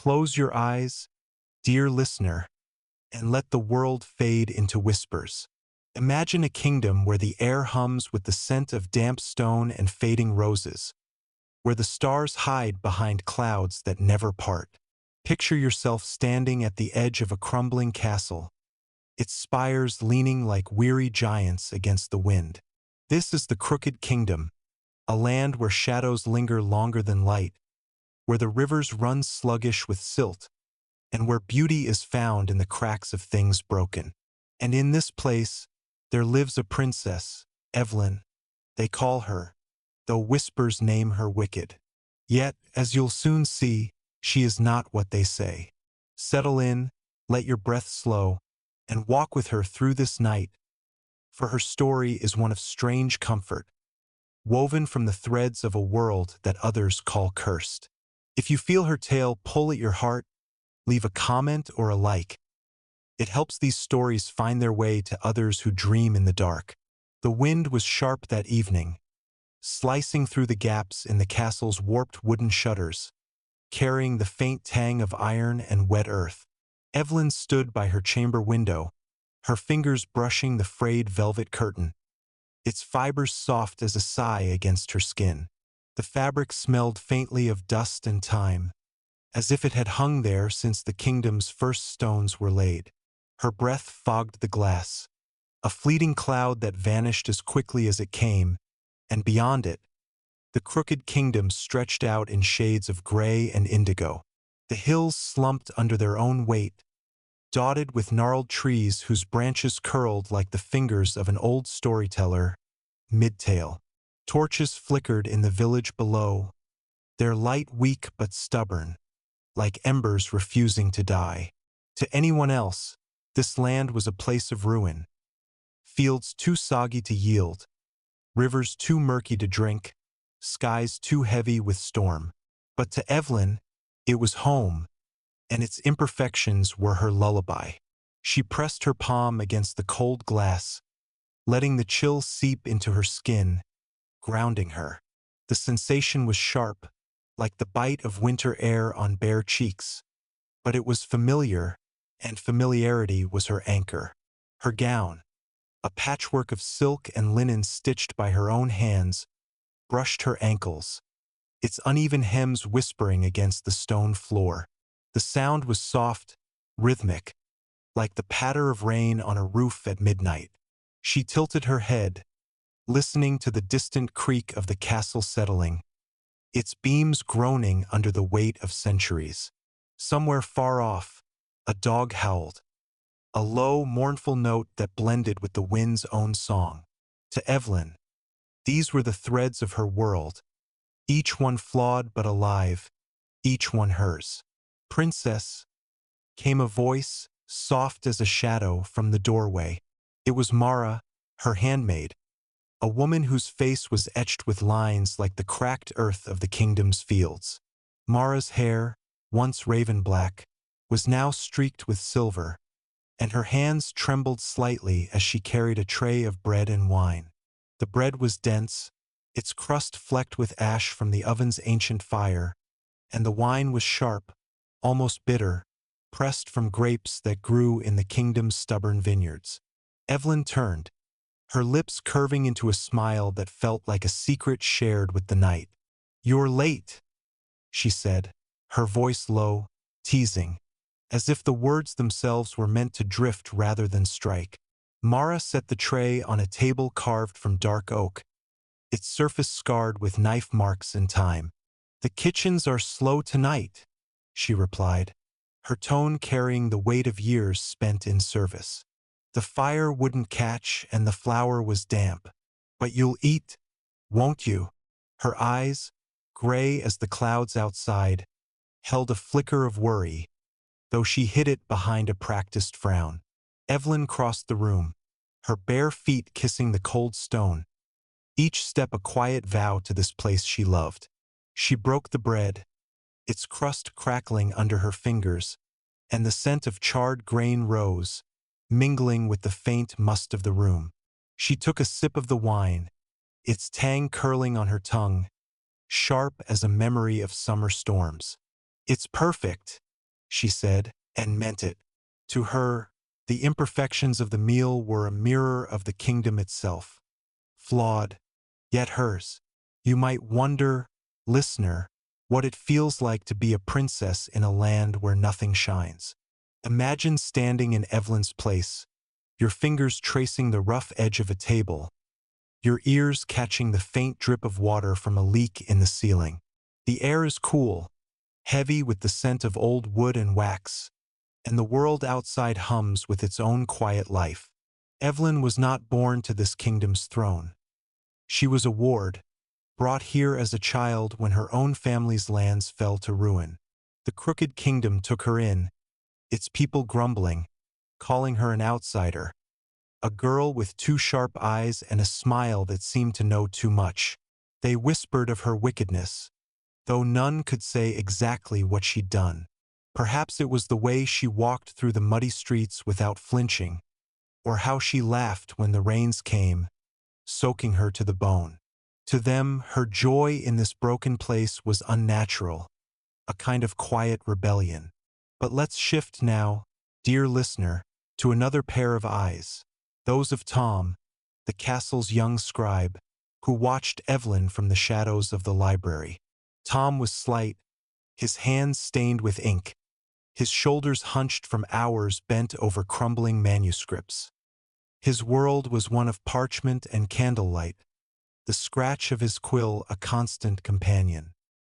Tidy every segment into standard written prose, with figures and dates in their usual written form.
Close your eyes, dear listener, and let the world fade into whispers. Imagine a kingdom where the air hums with the scent of damp stone and fading roses, where the stars hide behind clouds that never part. Picture yourself standing at the edge of a crumbling castle, its spires leaning like weary giants against the wind. This is the Crooked Kingdom, a land where shadows linger longer than light, where the rivers run sluggish with silt, and where beauty is found in the cracks of things broken. And in this place, there lives a princess, Evelyn, they call her, though whispers name her wicked. Yet, as you'll soon see, she is not what they say. Settle in, let your breath slow, and walk with her through this night, for her story is one of strange comfort, woven from the threads of a world that others call cursed. If you feel her tale pull at your heart, leave a comment or a like. It helps these stories find their way to others who dream in the dark. The wind was sharp that evening, slicing through the gaps in the castle's warped wooden shutters, carrying the faint tang of iron and wet earth. Evelyn stood by her chamber window, her fingers brushing the frayed velvet curtain, its fibers soft as a sigh against her skin. The fabric smelled faintly of dust and time, as if it had hung there since the kingdom's first stones were laid. Her breath fogged the glass, a fleeting cloud that vanished as quickly as it came, and beyond it, the Crooked Kingdom stretched out in shades of gray and indigo. The hills slumped under their own weight, dotted with gnarled trees whose branches curled like the fingers of an old storyteller, mid-tale. Torches flickered in the village below, their light weak but stubborn, like embers refusing to die. To anyone else, this land was a place of ruin. Fields too soggy to yield, rivers too murky to drink, skies too heavy with storm. But to Evelyn, it was home, and its imperfections were her lullaby. She pressed her palm against the cold glass, letting the chill seep into her skin, grounding her. The sensation was sharp, like the bite of winter air on bare cheeks, but it was familiar, and familiarity was her anchor. Her gown, a patchwork of silk and linen stitched by her own hands, brushed her ankles, its uneven hems whispering against the stone floor. The sound was soft, rhythmic, like the patter of rain on a roof at midnight. She tilted her head, listening to the distant creak of the castle settling, its beams groaning under the weight of centuries. Somewhere far off, a dog howled, a low, mournful note that blended with the wind's own song. To Evelyn, these were the threads of her world, each one flawed but alive, each one hers. "Princess," came a voice, soft as a shadow, from the doorway. It was Mara, her handmaid, a woman whose face was etched with lines like the cracked earth of the kingdom's fields. Mara's hair, once raven black, was now streaked with silver, and her hands trembled slightly as she carried a tray of bread and wine. The bread was dense, its crust flecked with ash from the oven's ancient fire, and the wine was sharp, almost bitter, pressed from grapes that grew in the kingdom's stubborn vineyards. Evelyn turned, her lips curving into a smile that felt like a secret shared with the night. "You're late," she said, her voice low, teasing, as if the words themselves were meant to drift rather than strike. Mara set the tray on a table carved from dark oak, its surface scarred with knife marks in time. "The kitchens are slow tonight," she replied, her tone carrying the weight of years spent in service. "The fire wouldn't catch and the flour was damp. But you'll eat, won't you?" Her eyes, gray as the clouds outside, held a flicker of worry, though she hid it behind a practiced frown. Evelyn crossed the room, her bare feet kissing the cold stone, each step a quiet vow to this place she loved. She broke the bread, its crust crackling under her fingers, and the scent of charred grain rose, mingling with the faint must of the room. She took a sip of the wine, its tang curling on her tongue, sharp as a memory of summer storms. "It's perfect," she said, and meant it. To her, the imperfections of the meal were a mirror of the kingdom itself. Flawed, yet hers. You might wonder, listener, what it feels like to be a princess in a land where nothing shines. Imagine standing in Evelyn's place, your fingers tracing the rough edge of a table, your ears catching the faint drip of water from a leak in the ceiling. The air is cool, heavy with the scent of old wood and wax, and the world outside hums with its own quiet life. Evelyn was not born to this kingdom's throne. She was a ward, brought here as a child when her own family's lands fell to ruin. The crooked kingdom took her in, its people grumbling, calling her an outsider, a girl with two sharp eyes and a smile that seemed to know too much. They whispered of her wickedness, though none could say exactly what she'd done. Perhaps it was the way she walked through the muddy streets without flinching, or how she laughed when the rains came, soaking her to the bone. To them, her joy in this broken place was unnatural, a kind of quiet rebellion. But let's shift now, dear listener, to another pair of eyes, those of Tom, the castle's young scribe, who watched Evelyn from the shadows of the library. Tom was slight, his hands stained with ink, his shoulders hunched from hours bent over crumbling manuscripts. His world was one of parchment and candlelight, the scratch of his quill a constant companion.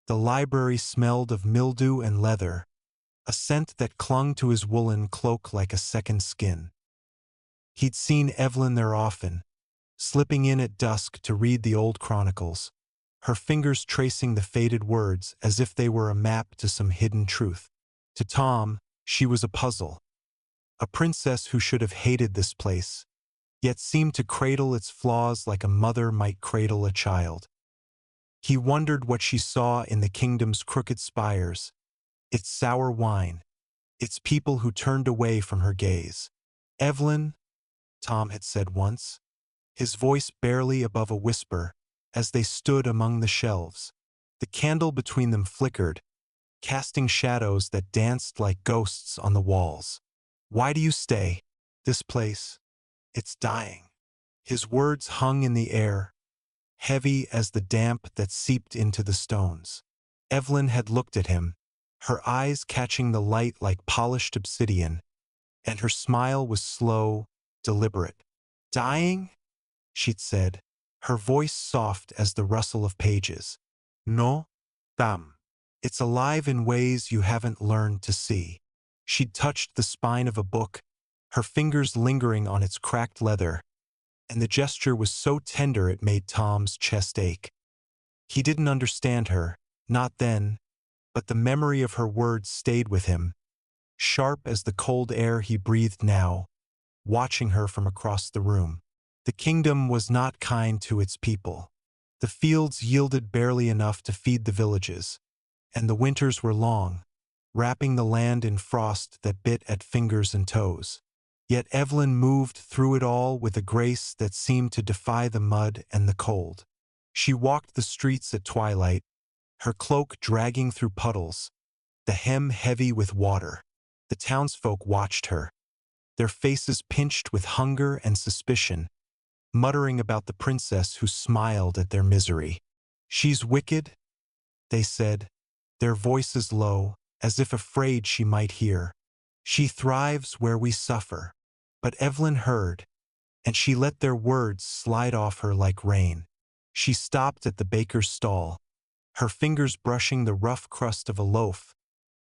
The library smelled of mildew and leather, a scent that clung to his woolen cloak like a second skin. He'd seen Evelyn there often, slipping in at dusk to read the old chronicles, her fingers tracing the faded words as if they were a map to some hidden truth. To Tom, she was a puzzle, a princess who should have hated this place, yet seemed to cradle its flaws like a mother might cradle a child. He wondered what she saw in the kingdom's crooked spires, its sour wine, its people who turned away from her gaze. Evelyn, Tom had said once, his voice barely above a whisper, as they stood among the shelves. The candle between them flickered, casting shadows that danced like ghosts on the walls. Why do you stay? This place, it's dying. His words hung in the air, heavy as the damp that seeped into the stones. Evelyn had looked at him, her eyes catching the light like polished obsidian, and her smile was slow, deliberate. Dying? She'd said, her voice soft as the rustle of pages. No, Tam. It's alive in ways you haven't learned to see. She'd touched the spine of a book, her fingers lingering on its cracked leather, and the gesture was so tender it made Tom's chest ache. He didn't understand her, not then, but the memory of her words stayed with him, sharp as the cold air he breathed now, watching her from across the room. The kingdom was not kind to its people. The fields yielded barely enough to feed the villages, and the winters were long, wrapping the land in frost that bit at fingers and toes. Yet Evelyn moved through it all with a grace that seemed to defy the mud and the cold. She walked the streets at twilight, her cloak dragging through puddles, the hem heavy with water. The townsfolk watched her, their faces pinched with hunger and suspicion, muttering about the princess who smiled at their misery. She's wicked, they said, their voices low, as if afraid she might hear. She thrives where we suffer. But Evelyn heard, and she let their words slide off her like rain. She stopped at the baker's stall, her fingers brushing the rough crust of a loaf,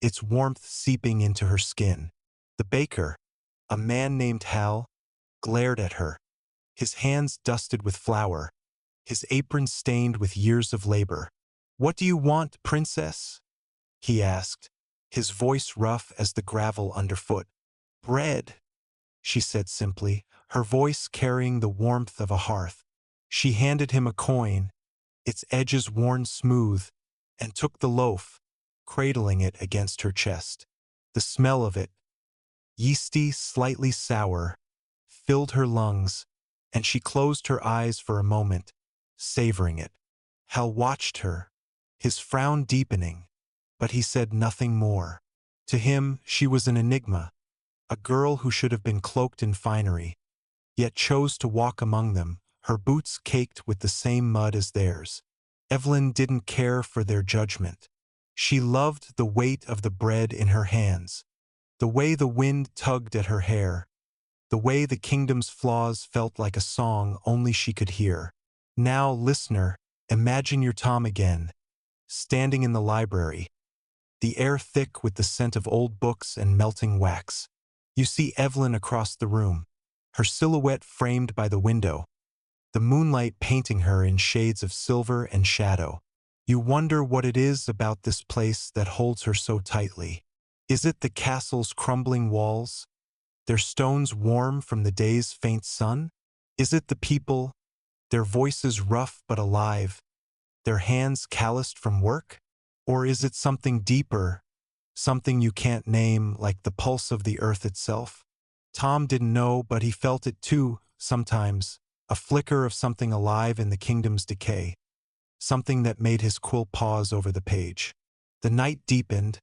its warmth seeping into her skin. The baker, a man named Hal, glared at her, his hands dusted with flour, his apron stained with years of labor. "What do you want, princess?" he asked, his voice rough as the gravel underfoot. "Bread," she said simply, her voice carrying the warmth of a hearth. She handed him a coin, its edges worn smooth, and took the loaf, cradling it against her chest. The smell of it, yeasty, slightly sour, filled her lungs, and she closed her eyes for a moment, savoring it. Hal watched her, his frown deepening, but he said nothing more. To him, she was an enigma, a girl who should have been cloaked in finery, yet chose to walk among them, her boots caked with the same mud as theirs. Evelyn didn't care for their judgment. She loved the weight of the bread in her hands, the way the wind tugged at her hair, the way the kingdom's flaws felt like a song only she could hear. Now, listener, imagine your Tom again, standing in the library, the air thick with the scent of old books and melting wax. You see Evelyn across the room, her silhouette framed by the window, the moonlight painting her in shades of silver and shadow. You wonder what it is about this place that holds her so tightly. Is it the castle's crumbling walls, their stones warm from the day's faint sun? Is it the people, their voices rough but alive, their hands calloused from work? Or is it something deeper, something you can't name, like the pulse of the earth itself? Tom didn't know, but he felt it too, sometimes, a flicker of something alive in the kingdom's decay, something that made his quill pause over the page. The night deepened,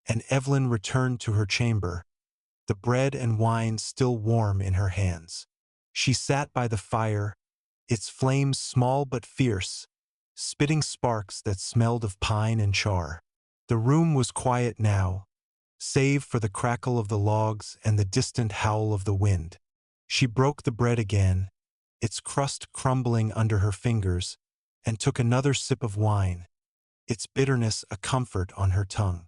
and Evelyn returned to her chamber, the bread and wine still warm in her hands. She sat by the fire, its flames small but fierce, spitting sparks that smelled of pine and char. The room was quiet now, save for the crackle of the logs and the distant howl of the wind. She broke the bread again, its crust crumbling under her fingers, and took another sip of wine, its bitterness a comfort on her tongue.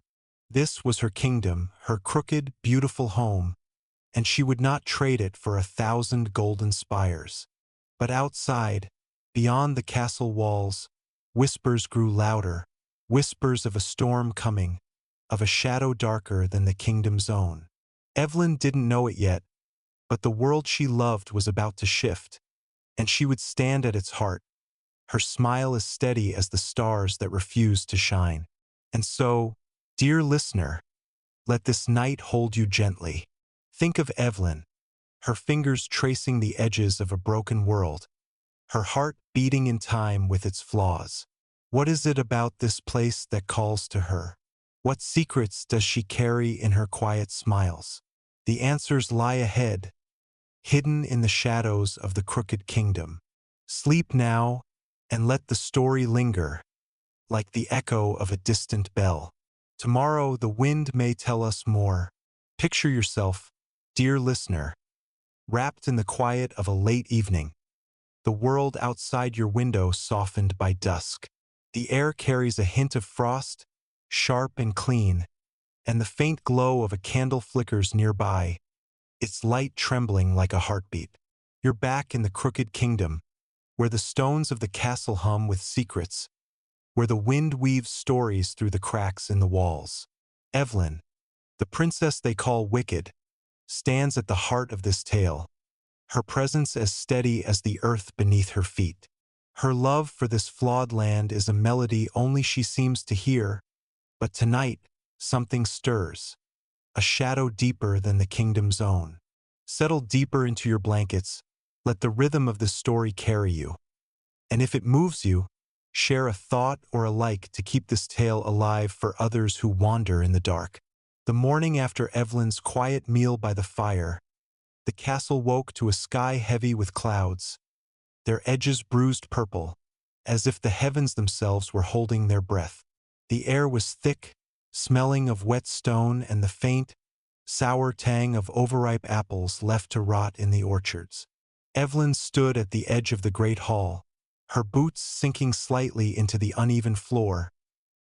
This was her kingdom, her crooked, beautiful home, and she would not trade it for 1,000 golden spires. But outside, beyond the castle walls, whispers grew louder, whispers of a storm coming, of a shadow darker than the kingdom's own. Evelyn didn't know it yet, but the world she loved was about to shift, and she would stand at its heart, her smile as steady as the stars that refused to shine. And so, dear listener, let this night hold you gently. Think of Evelyn, her fingers tracing the edges of a broken world, her heart beating in time with its flaws. What is it about this place that calls to her? What secrets does she carry in her quiet smiles? The answers lie ahead, hidden in the shadows of the crooked kingdom. Sleep now, and let the story linger, like the echo of a distant bell. Tomorrow the wind may tell us more. Picture yourself, dear listener, wrapped in the quiet of a late evening, the world outside your window softened by dusk. The air carries a hint of frost, sharp and clean, and the faint glow of a candle flickers nearby, its light trembling like a heartbeat. You're back in the crooked kingdom, where the stones of the castle hum with secrets, where the wind weaves stories through the cracks in the walls. Evelyn, the princess they call wicked, stands at the heart of this tale, her presence as steady as the earth beneath her feet. Her love for this flawed land is a melody only she seems to hear, but tonight something stirs, a shadow deeper than the kingdom's own. Settle deeper into your blankets, let the rhythm of this story carry you. And if it moves you, share a thought or a like to keep this tale alive for others who wander in the dark. The morning after Evelyn's quiet meal by the fire, the castle woke to a sky heavy with clouds, their edges bruised purple, as if the heavens themselves were holding their breath. The air was thick, smelling of wet stone and the faint, sour tang of overripe apples left to rot in the orchards. Evelyn stood at the edge of the great hall, her boots sinking slightly into the uneven floor,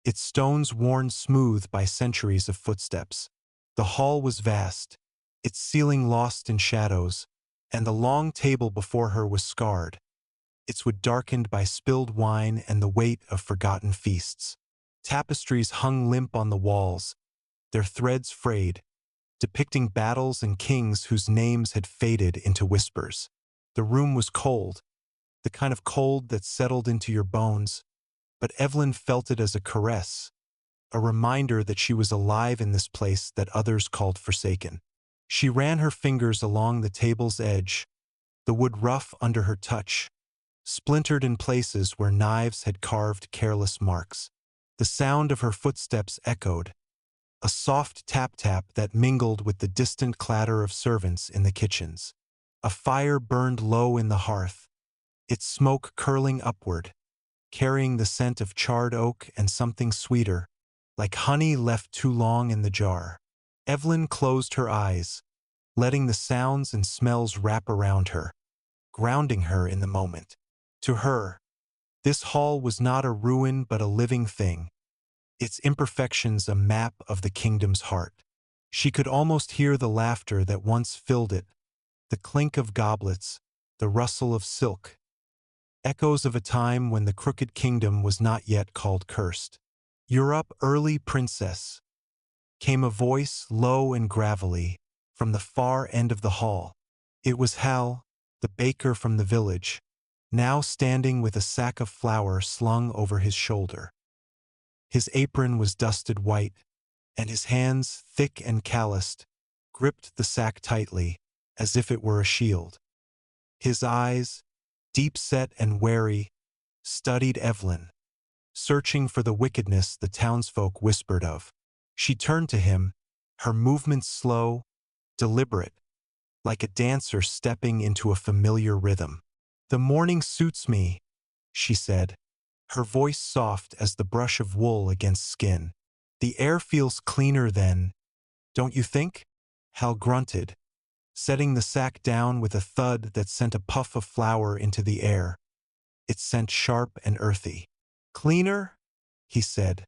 its stones worn smooth by centuries of footsteps. The hall was vast, its ceiling lost in shadows, and the long table before her was scarred, its wood darkened by spilled wine and the weight of forgotten feasts. Tapestries hung limp on the walls, their threads frayed, depicting battles and kings whose names had faded into whispers. The room was cold, the kind of cold that settled into your bones, but Evelyn felt it as a caress, a reminder that she was alive in this place that others called forsaken. She ran her fingers along the table's edge, the wood rough under her touch, splintered in places where knives had carved careless marks. The sound of her footsteps echoed, a a soft tap-tap that mingled with the distant clatter of servants in the kitchens. A fire burned low in the hearth, its smoke curling upward, carrying the scent of charred oak and something sweeter, like honey left too long in the jar. Evelyn closed her eyes, letting the sounds and smells wrap around her, grounding her in the moment. To her, this hall was not a ruin but a living thing, its imperfections a map of the kingdom's heart. She could almost hear the laughter that once filled it, the clink of goblets, the rustle of silk, echoes of a time when the crooked kingdom was not yet called cursed. "You're up early, princess," came a voice low and gravelly from the far end of the hall. It was Hal, the baker from the village, now standing with a sack of flour slung over his shoulder. His apron was dusted white, and his hands, thick and calloused, gripped the sack tightly, as if it were a shield. His eyes, deep-set and wary, studied Evelyn, searching for the wickedness the townsfolk whispered of. She turned to him, her movements slow, deliberate, like a dancer stepping into a familiar rhythm. "The morning suits me," she said, her voice soft as the brush of wool against skin. "The air feels cleaner then, don't you think?" Hal grunted, setting the sack down with a thud that sent a puff of flour into the air. It sent sharp and earthy. "Cleaner?" he said,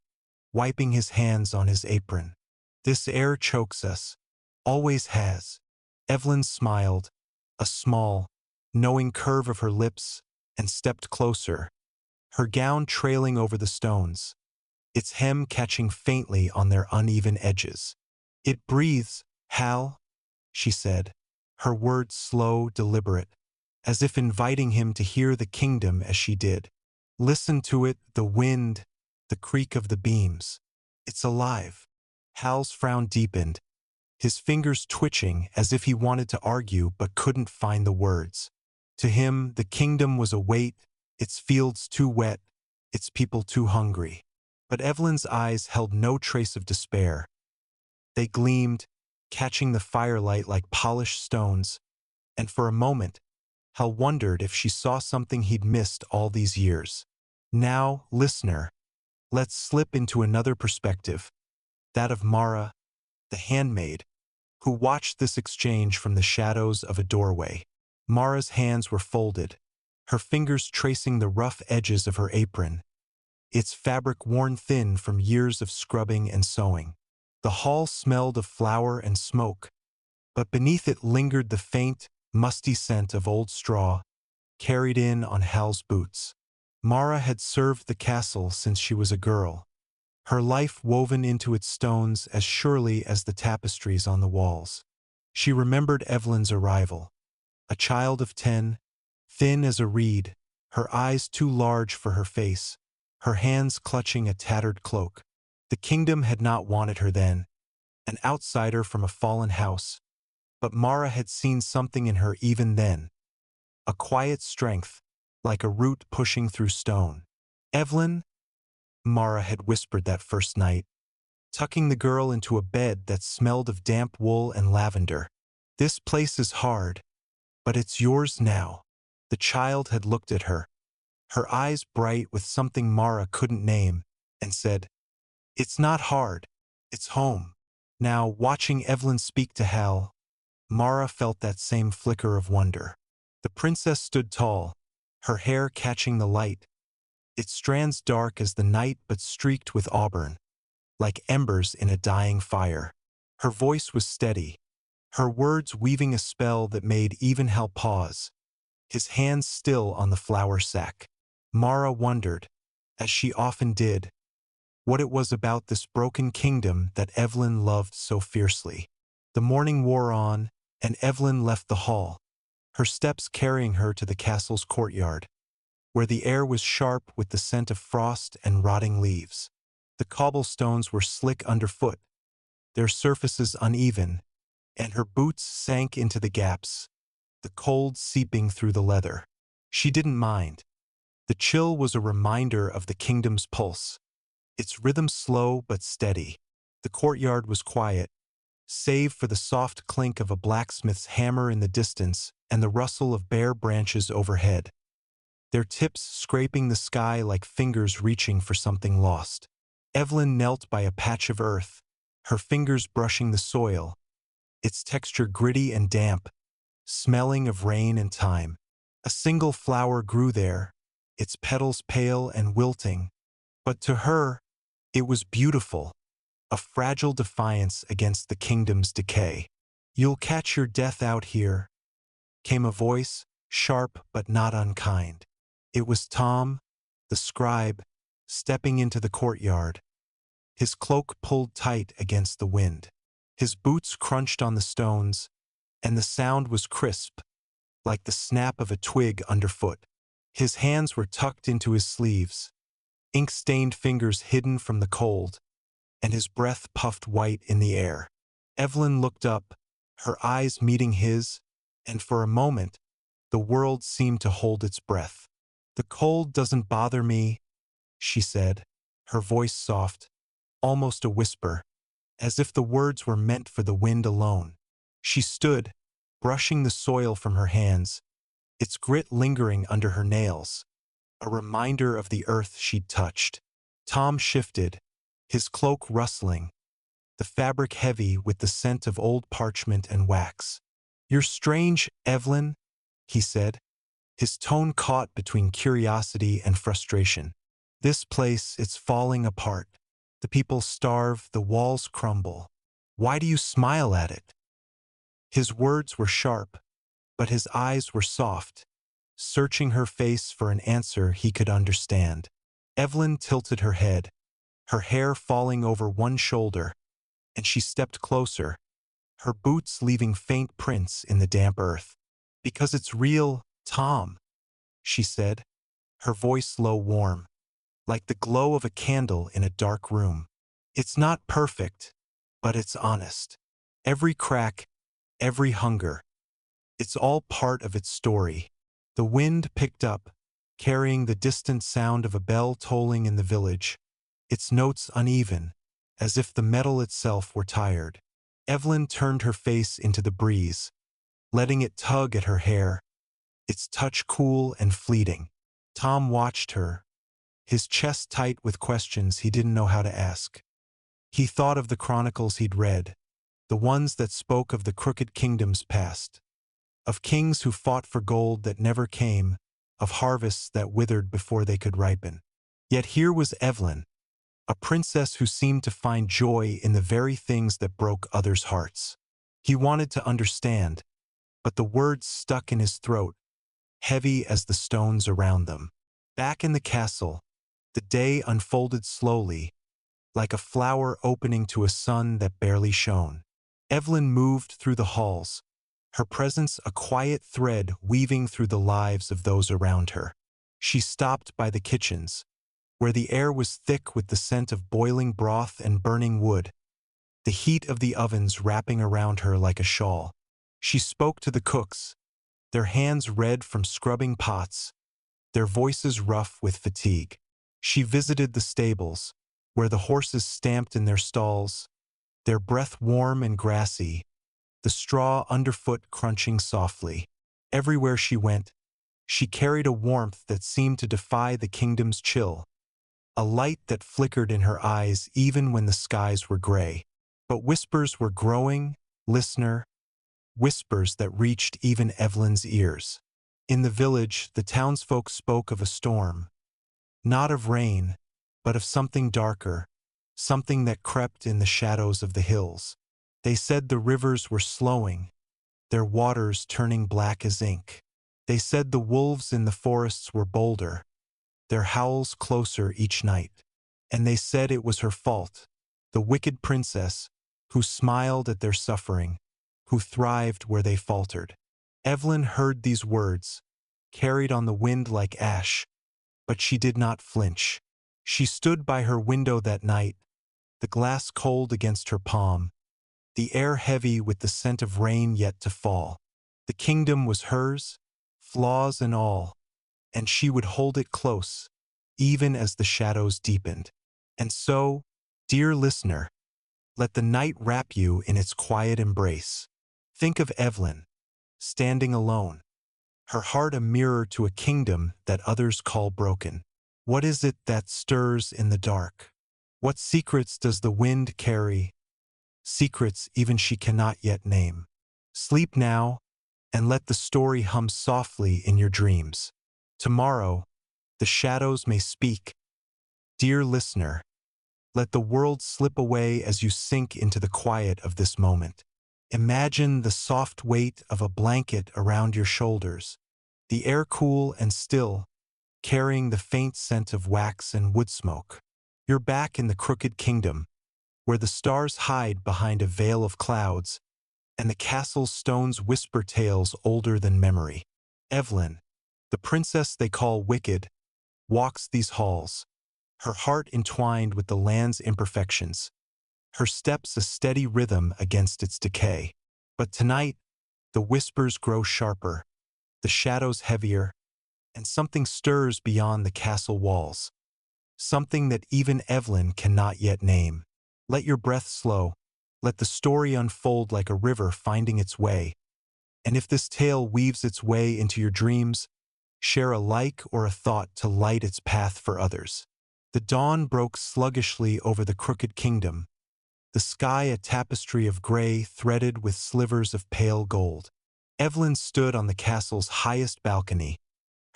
wiping his hands on his apron. "This air chokes us. Always has." Evelyn smiled, a small, knowing curve of her lips, and stepped closer, her gown trailing over the stones, its hem catching faintly on their uneven edges. "It breathes, Hal," she said, her words slow, deliberate, as if inviting him to hear the kingdom as she did. "Listen to it, the wind, the creak of the beams. It's alive." Hal's frown deepened, his fingers twitching as if he wanted to argue but couldn't find the words. To him, the kingdom was a weight, its fields too wet, its people too hungry. But Evelyn's eyes held no trace of despair. They gleamed, catching the firelight like polished stones, and for a moment, Hal wondered if she saw something he'd missed all these years. "Now, listener, let's slip into another perspective, that of Mara, the handmaid, who watched this exchange from the shadows of a doorway." Mara's hands were folded, her fingers tracing the rough edges of her apron, its fabric worn thin from years of scrubbing and sewing. The hall smelled of flour and smoke, but beneath it lingered the faint, musty scent of old straw, carried in on Hal's boots. Mara had served the castle since she was a girl, her life woven into its stones as surely as the tapestries on the walls. She remembered Evelyn's arrival, a child of 10, thin as a reed, her eyes too large for her face, her hands clutching a tattered cloak. The kingdom had not wanted her then, an outsider from a fallen house, but Mara had seen something in her even then, a quiet strength, like a root pushing through stone. "Evelyn," Mara had whispered that first night, tucking the girl into a bed that smelled of damp wool and lavender. "This place is hard, but it's yours now." The child had looked at her, her eyes bright with something Mara couldn't name, and said, "It's not hard, it's home." Now, watching Evelyn speak to Hal, Mara felt that same flicker of wonder. The princess stood tall, her hair catching the light, its strands dark as the night but streaked with auburn, like embers in a dying fire. Her voice was steady, her words weaving a spell that made even Hal pause, his hands still on the flour sack. Mara wondered, as she often did, what it was about this broken kingdom that Evelyn loved so fiercely. The morning wore on, and Evelyn left the hall, her steps carrying her to the castle's courtyard, where the air was sharp with the scent of frost and rotting leaves. The cobblestones were slick underfoot, their surfaces uneven, and her boots sank into the gaps, the cold seeping through the leather. She didn't mind. The chill was a reminder of the kingdom's pulse, its rhythm slow but steady. The courtyard was quiet, save for the soft clink of a blacksmith's hammer in the distance and the rustle of bare branches overhead, their tips scraping the sky like fingers reaching for something lost. Evelyn knelt by a patch of earth, her fingers brushing the soil, its texture gritty and damp, smelling of rain and time. A single flower grew there, its petals pale and wilting, but to her, it was beautiful, a fragile defiance against the kingdom's decay. "You'll catch your death out here," came a voice, sharp but not unkind. It was Tom, the scribe, stepping into the courtyard, his cloak pulled tight against the wind. His boots crunched on the stones, and the sound was crisp, like the snap of a twig underfoot. His hands were tucked into his sleeves, ink-stained fingers hidden from the cold, and his breath puffed white in the air. Evelyn looked up, her eyes meeting his, and for a moment, the world seemed to hold its breath. "The cold doesn't bother me," she said, her voice soft, almost a whisper, as if the words were meant for the wind alone. She stood, brushing the soil from her hands, its grit lingering under her nails, a reminder of the earth she'd touched. Tom shifted, his cloak rustling, the fabric heavy with the scent of old parchment and wax. "You're strange, Evelyn," he said, his tone caught between curiosity and frustration. "This place, it's falling apart. The people starve, the walls crumble. Why do you smile at it?" His words were sharp, but his eyes were soft, searching her face for an answer he could understand. Evelyn tilted her head, her hair falling over one shoulder, and she stepped closer, her boots leaving faint prints in the damp earth. "Because it's real, Tom," she said, her voice low warm, like the glow of a candle in a dark room. "It's not perfect, but it's honest. Every crack, every hunger, it's all part of its story." The wind picked up, carrying the distant sound of a bell tolling in the village, its notes uneven, as if the metal itself were tired. Evelyn turned her face into the breeze, letting it tug at her hair, its touch cool and fleeting. Tom watched her, his chest tight with questions he didn't know how to ask. He thought of the chronicles he'd read, the ones that spoke of the crooked kingdoms past, of kings who fought for gold that never came, of harvests that withered before they could ripen. Yet here was Evelyn, a princess who seemed to find joy in the very things that broke others' hearts. He wanted to understand, but the words stuck in his throat, heavy as the stones around them. Back in the castle, the day unfolded slowly, like a flower opening to a sun that barely shone. Evelyn moved through the halls, her presence a quiet thread weaving through the lives of those around her. She stopped by the kitchens, where the air was thick with the scent of boiling broth and burning wood, the heat of the ovens wrapping around her like a shawl. She spoke to the cooks, their hands red from scrubbing pots, their voices rough with fatigue. She visited the stables, where the horses stamped in their stalls, their breath warm and grassy, the straw underfoot crunching softly. Everywhere she went, she carried a warmth that seemed to defy the kingdom's chill, a light that flickered in her eyes even when the skies were gray. But whispers were growing, listener, whispers that reached even Evelyn's ears. In the village, the townsfolk spoke of a storm, not of rain, but of something darker, something that crept in the shadows of the hills. They said the rivers were slowing, their waters turning black as ink. They said the wolves in the forests were bolder, their howls closer each night. And they said it was her fault, the wicked princess, who smiled at their suffering, who thrived where they faltered. Evelyn heard these words, carried on the wind like ash, but she did not flinch. She stood by her window that night, the glass cold against her palm, the air heavy with the scent of rain yet to fall. The kingdom was hers, flaws and all, and she would hold it close, even as the shadows deepened. And so, dear listener, Let the night wrap you in its quiet embrace. Think of Evelyn, standing alone, her heart a mirror to a kingdom that others call broken. What is it that stirs in the dark? What secrets does the wind carry? Secrets even she cannot yet name. Sleep now, and let the story hum softly in your dreams. Tomorrow, the shadows may speak. Dear listener, let the world slip away as you sink into the quiet of this moment. Imagine the soft weight of a blanket around your shoulders, the air cool and still, carrying the faint scent of wax and wood smoke. You're back in the crooked kingdom, where the stars hide behind a veil of clouds, and the castle's stones whisper tales older than memory. Evelyn, the princess they call wicked, walks these halls, her heart entwined with the land's imperfections, her steps a steady rhythm against its decay. But tonight, the whispers grow sharper, the shadows heavier, and something stirs beyond the castle walls, something that even Evelyn cannot yet name. Let your breath slow, let the story unfold like a river finding its way, and if this tale weaves its way into your dreams, share a like or a thought to light its path for others. The dawn broke sluggishly over the crooked kingdom, the sky a tapestry of gray threaded with slivers of pale gold. Evelyn stood on the castle's highest balcony,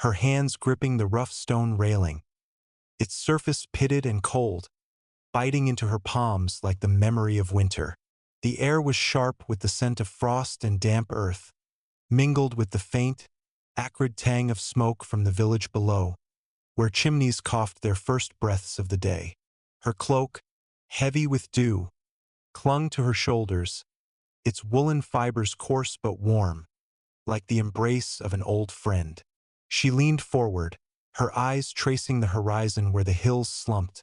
her hands gripping the rough stone railing, its surface pitted and cold, biting into her palms like the memory of winter. The air was sharp with the scent of frost and damp earth, mingled with the faint, acrid tang of smoke from the village below, where chimneys coughed their first breaths of the day. Her cloak, heavy with dew, clung to her shoulders, its woolen fibers coarse but warm, like the embrace of an old friend. She leaned forward, her eyes tracing the horizon where the hills slumped,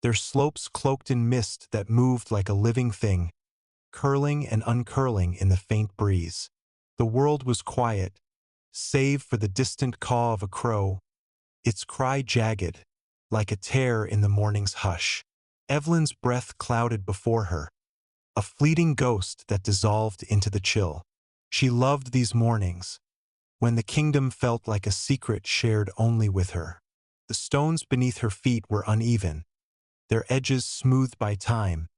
their slopes cloaked in mist that moved like a living thing, curling and uncurling in the faint breeze. The world was quiet, save for the distant caw of a crow, its cry jagged, like a tear in the morning's hush. Evelyn's breath clouded before her, a fleeting ghost that dissolved into the chill. She loved these mornings, when the kingdom felt like a secret shared only with her. The stones beneath her feet were uneven, their edges smoothed by time,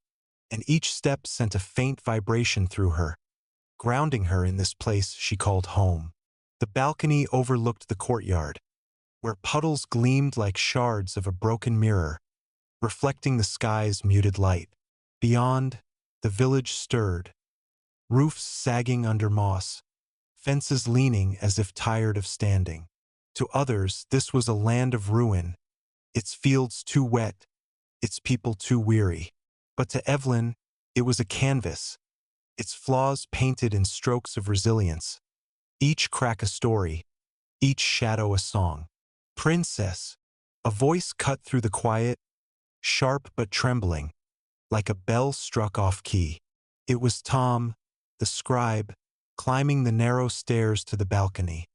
and each step sent a faint vibration through her, grounding her in this place she called home. The balcony overlooked the courtyard, where puddles gleamed like shards of a broken mirror, reflecting the sky's muted light. Beyond, the village stirred, roofs sagging under moss, fences leaning as if tired of standing. To others, this was a land of ruin, its fields too wet, its people too weary. But to Evelyn, it was a canvas, its flaws painted in strokes of resilience, each crack a story, each shadow a song. Princess, a voice cut through the quiet, sharp but trembling, like a bell struck off key. It was Tom, the scribe, climbing the narrow stairs to the balcony,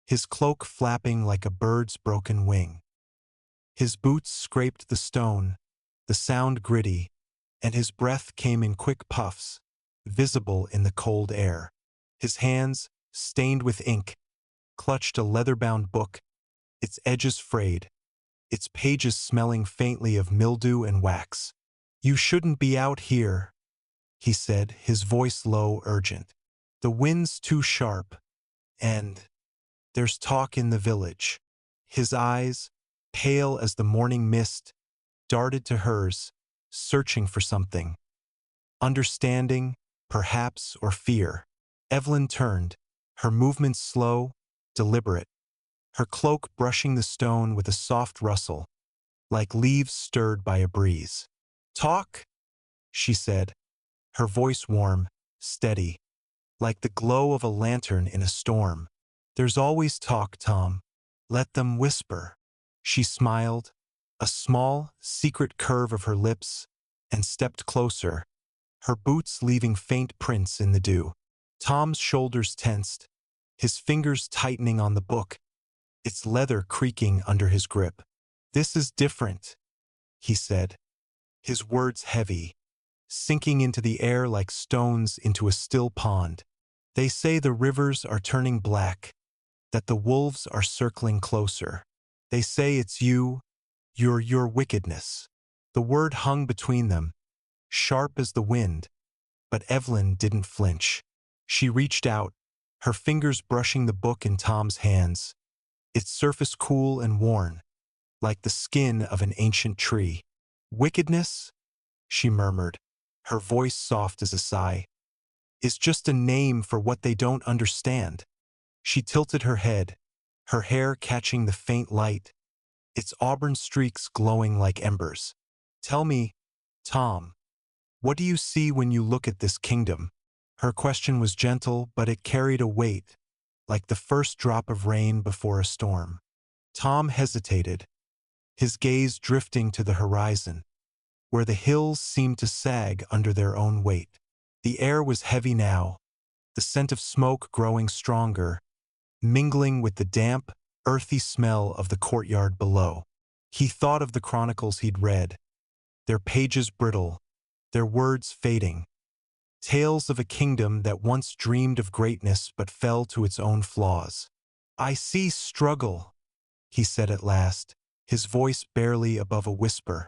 his cloak flapping like a bird's broken wing. His boots scraped the stone, the sound gritty, and his breath came in quick puffs, visible in the cold air. His hands, stained with ink, clutched a leather-bound book, its edges frayed, its pages smelling faintly of mildew and wax. "You shouldn't be out here," he said, his voice low, urgent. "The wind's too sharp, and there's talk in the village." His eyes, pale as the morning mist, darted to hers, searching for something. Understanding, perhaps, or fear. Evelyn turned, her movements slow, deliberate, her cloak brushing the stone with a soft rustle, like leaves stirred by a breeze. "Talk," she said, her voice warm, steady, like the glow of a lantern in a storm. "There's always talk, Tom. Let them whisper." She smiled, a small, secret curve of her lips, and stepped closer, her boots leaving faint prints in the dew. Tom's shoulders tensed, his fingers tightening on the book, its leather creaking under his grip. "This is different," he said, his words heavy, sinking into the air like stones into a still pond. They say the rivers are turning black, that the wolves are circling closer. They say it's you, your wickedness. The word hung between them, sharp as the wind, but Evelyn didn't flinch. She reached out, her fingers brushing the book in Tom's hands, its surface cool and worn, like the skin of an ancient tree. Wickedness, she murmured, her voice soft as a sigh, is just a name for what they don't understand. She tilted her head, her hair catching the faint light, its auburn streaks glowing like embers. Tell me, Tom, what do you see when you look at this kingdom? Her question was gentle, but it carried a weight, like the first drop of rain before a storm. Tom hesitated, his gaze drifting to the horizon, where the hills seemed to sag under their own weight. The air was heavy now, the scent of smoke growing stronger, mingling with the damp, earthy smell of the courtyard below. He thought of the chronicles he'd read, their pages brittle, their words fading. Tales of a kingdom that once dreamed of greatness but fell to its own flaws. I see struggle, he said at last, his voice barely above a whisper.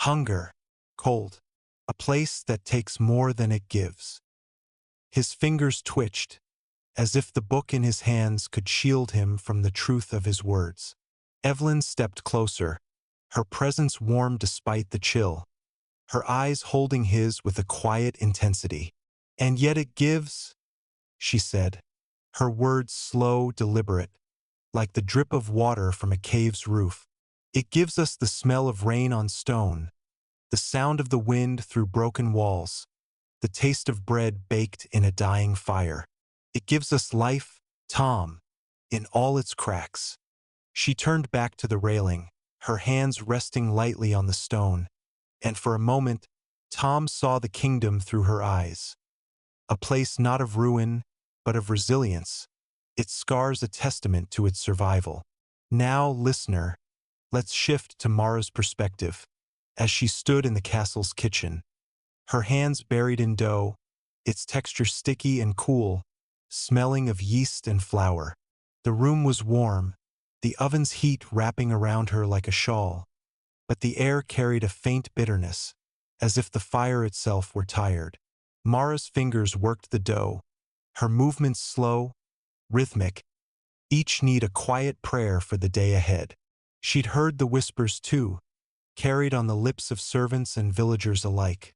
Hunger, cold, a place that takes more than it gives. His fingers twitched, as if the book in his hands could shield him from the truth of his words. Evelyn stepped closer, her presence warm despite the chill, her eyes holding his with a quiet intensity. And yet it gives, she said, her words slow, deliberate, like the drip of water from a cave's roof. It gives us the smell of rain on stone, the sound of the wind through broken walls, the taste of bread baked in a dying fire. It gives us life, Tom, in all its cracks. She turned back to the railing, her hands resting lightly on the stone, and for a moment, Tom saw the kingdom through her eyes. A place not of ruin, but of resilience, its scars a testament to its survival. Now, listener, let's shift to Mara's perspective. As she stood in the castle's kitchen, her hands buried in dough, its texture sticky and cool, smelling of yeast and flour. The room was warm, the oven's heat wrapping around her like a shawl, but the air carried a faint bitterness, as if the fire itself were tired. Mara's fingers worked the dough, her movements slow, rhythmic, each need a quiet prayer for the day ahead. She'd heard the whispers too, carried on the lips of servants and villagers alike.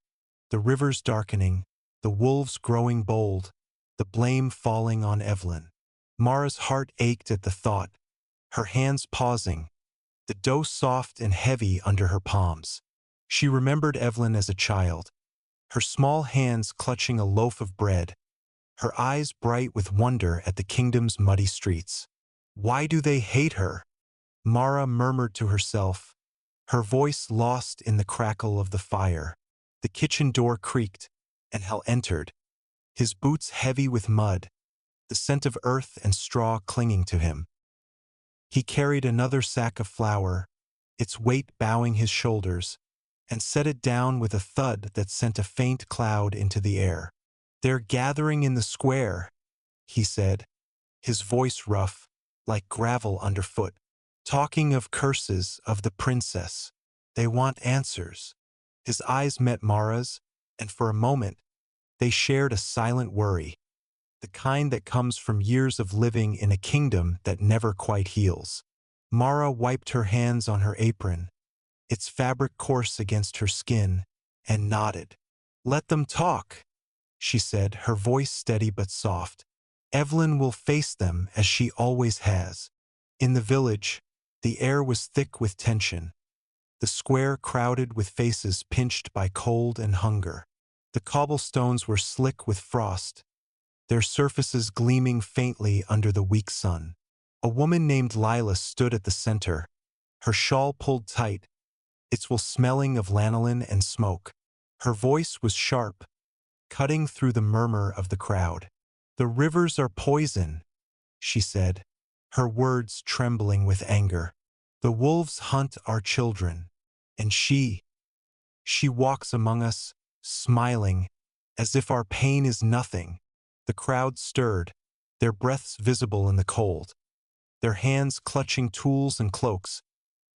The rivers darkening, the wolves growing bold, the blame falling on Evelyn. Mara's heart ached at the thought, her hands pausing, the dough soft and heavy under her palms. She remembered Evelyn as a child, her small hands clutching a loaf of bread, her eyes bright with wonder at the kingdom's muddy streets. Why do they hate her? Mara murmured to herself, her voice lost in the crackle of the fire. The kitchen door creaked, and Hal entered, his boots heavy with mud, the scent of earth and straw clinging to him. He carried another sack of flour, its weight bowing his shoulders, and set it down with a thud that sent a faint cloud into the air. They're gathering in the square, he said, his voice rough, like gravel underfoot. Talking of curses of the princess. They want answers. His eyes met Mara's, and for a moment, they shared a silent worry, the kind that comes from years of living in a kingdom that never quite heals. Mara wiped her hands on her apron, its fabric coarse against her skin, and nodded. Let them talk, she said, her voice steady but soft. Evelyn will face them as she always has. In the village, the air was thick with tension, the square crowded with faces pinched by cold and hunger. The cobblestones were slick with frost, their surfaces gleaming faintly under the weak sun. A woman named Lila stood at the center, her shawl pulled tight, its wool smelling of lanolin and smoke. Her voice was sharp, cutting through the murmur of the crowd. The rivers are poison, she said, her words trembling with anger. The wolves hunt our children, and she walks among us, smiling, as if our pain is nothing. The crowd stirred, their breaths visible in the cold, their hands clutching tools and cloaks,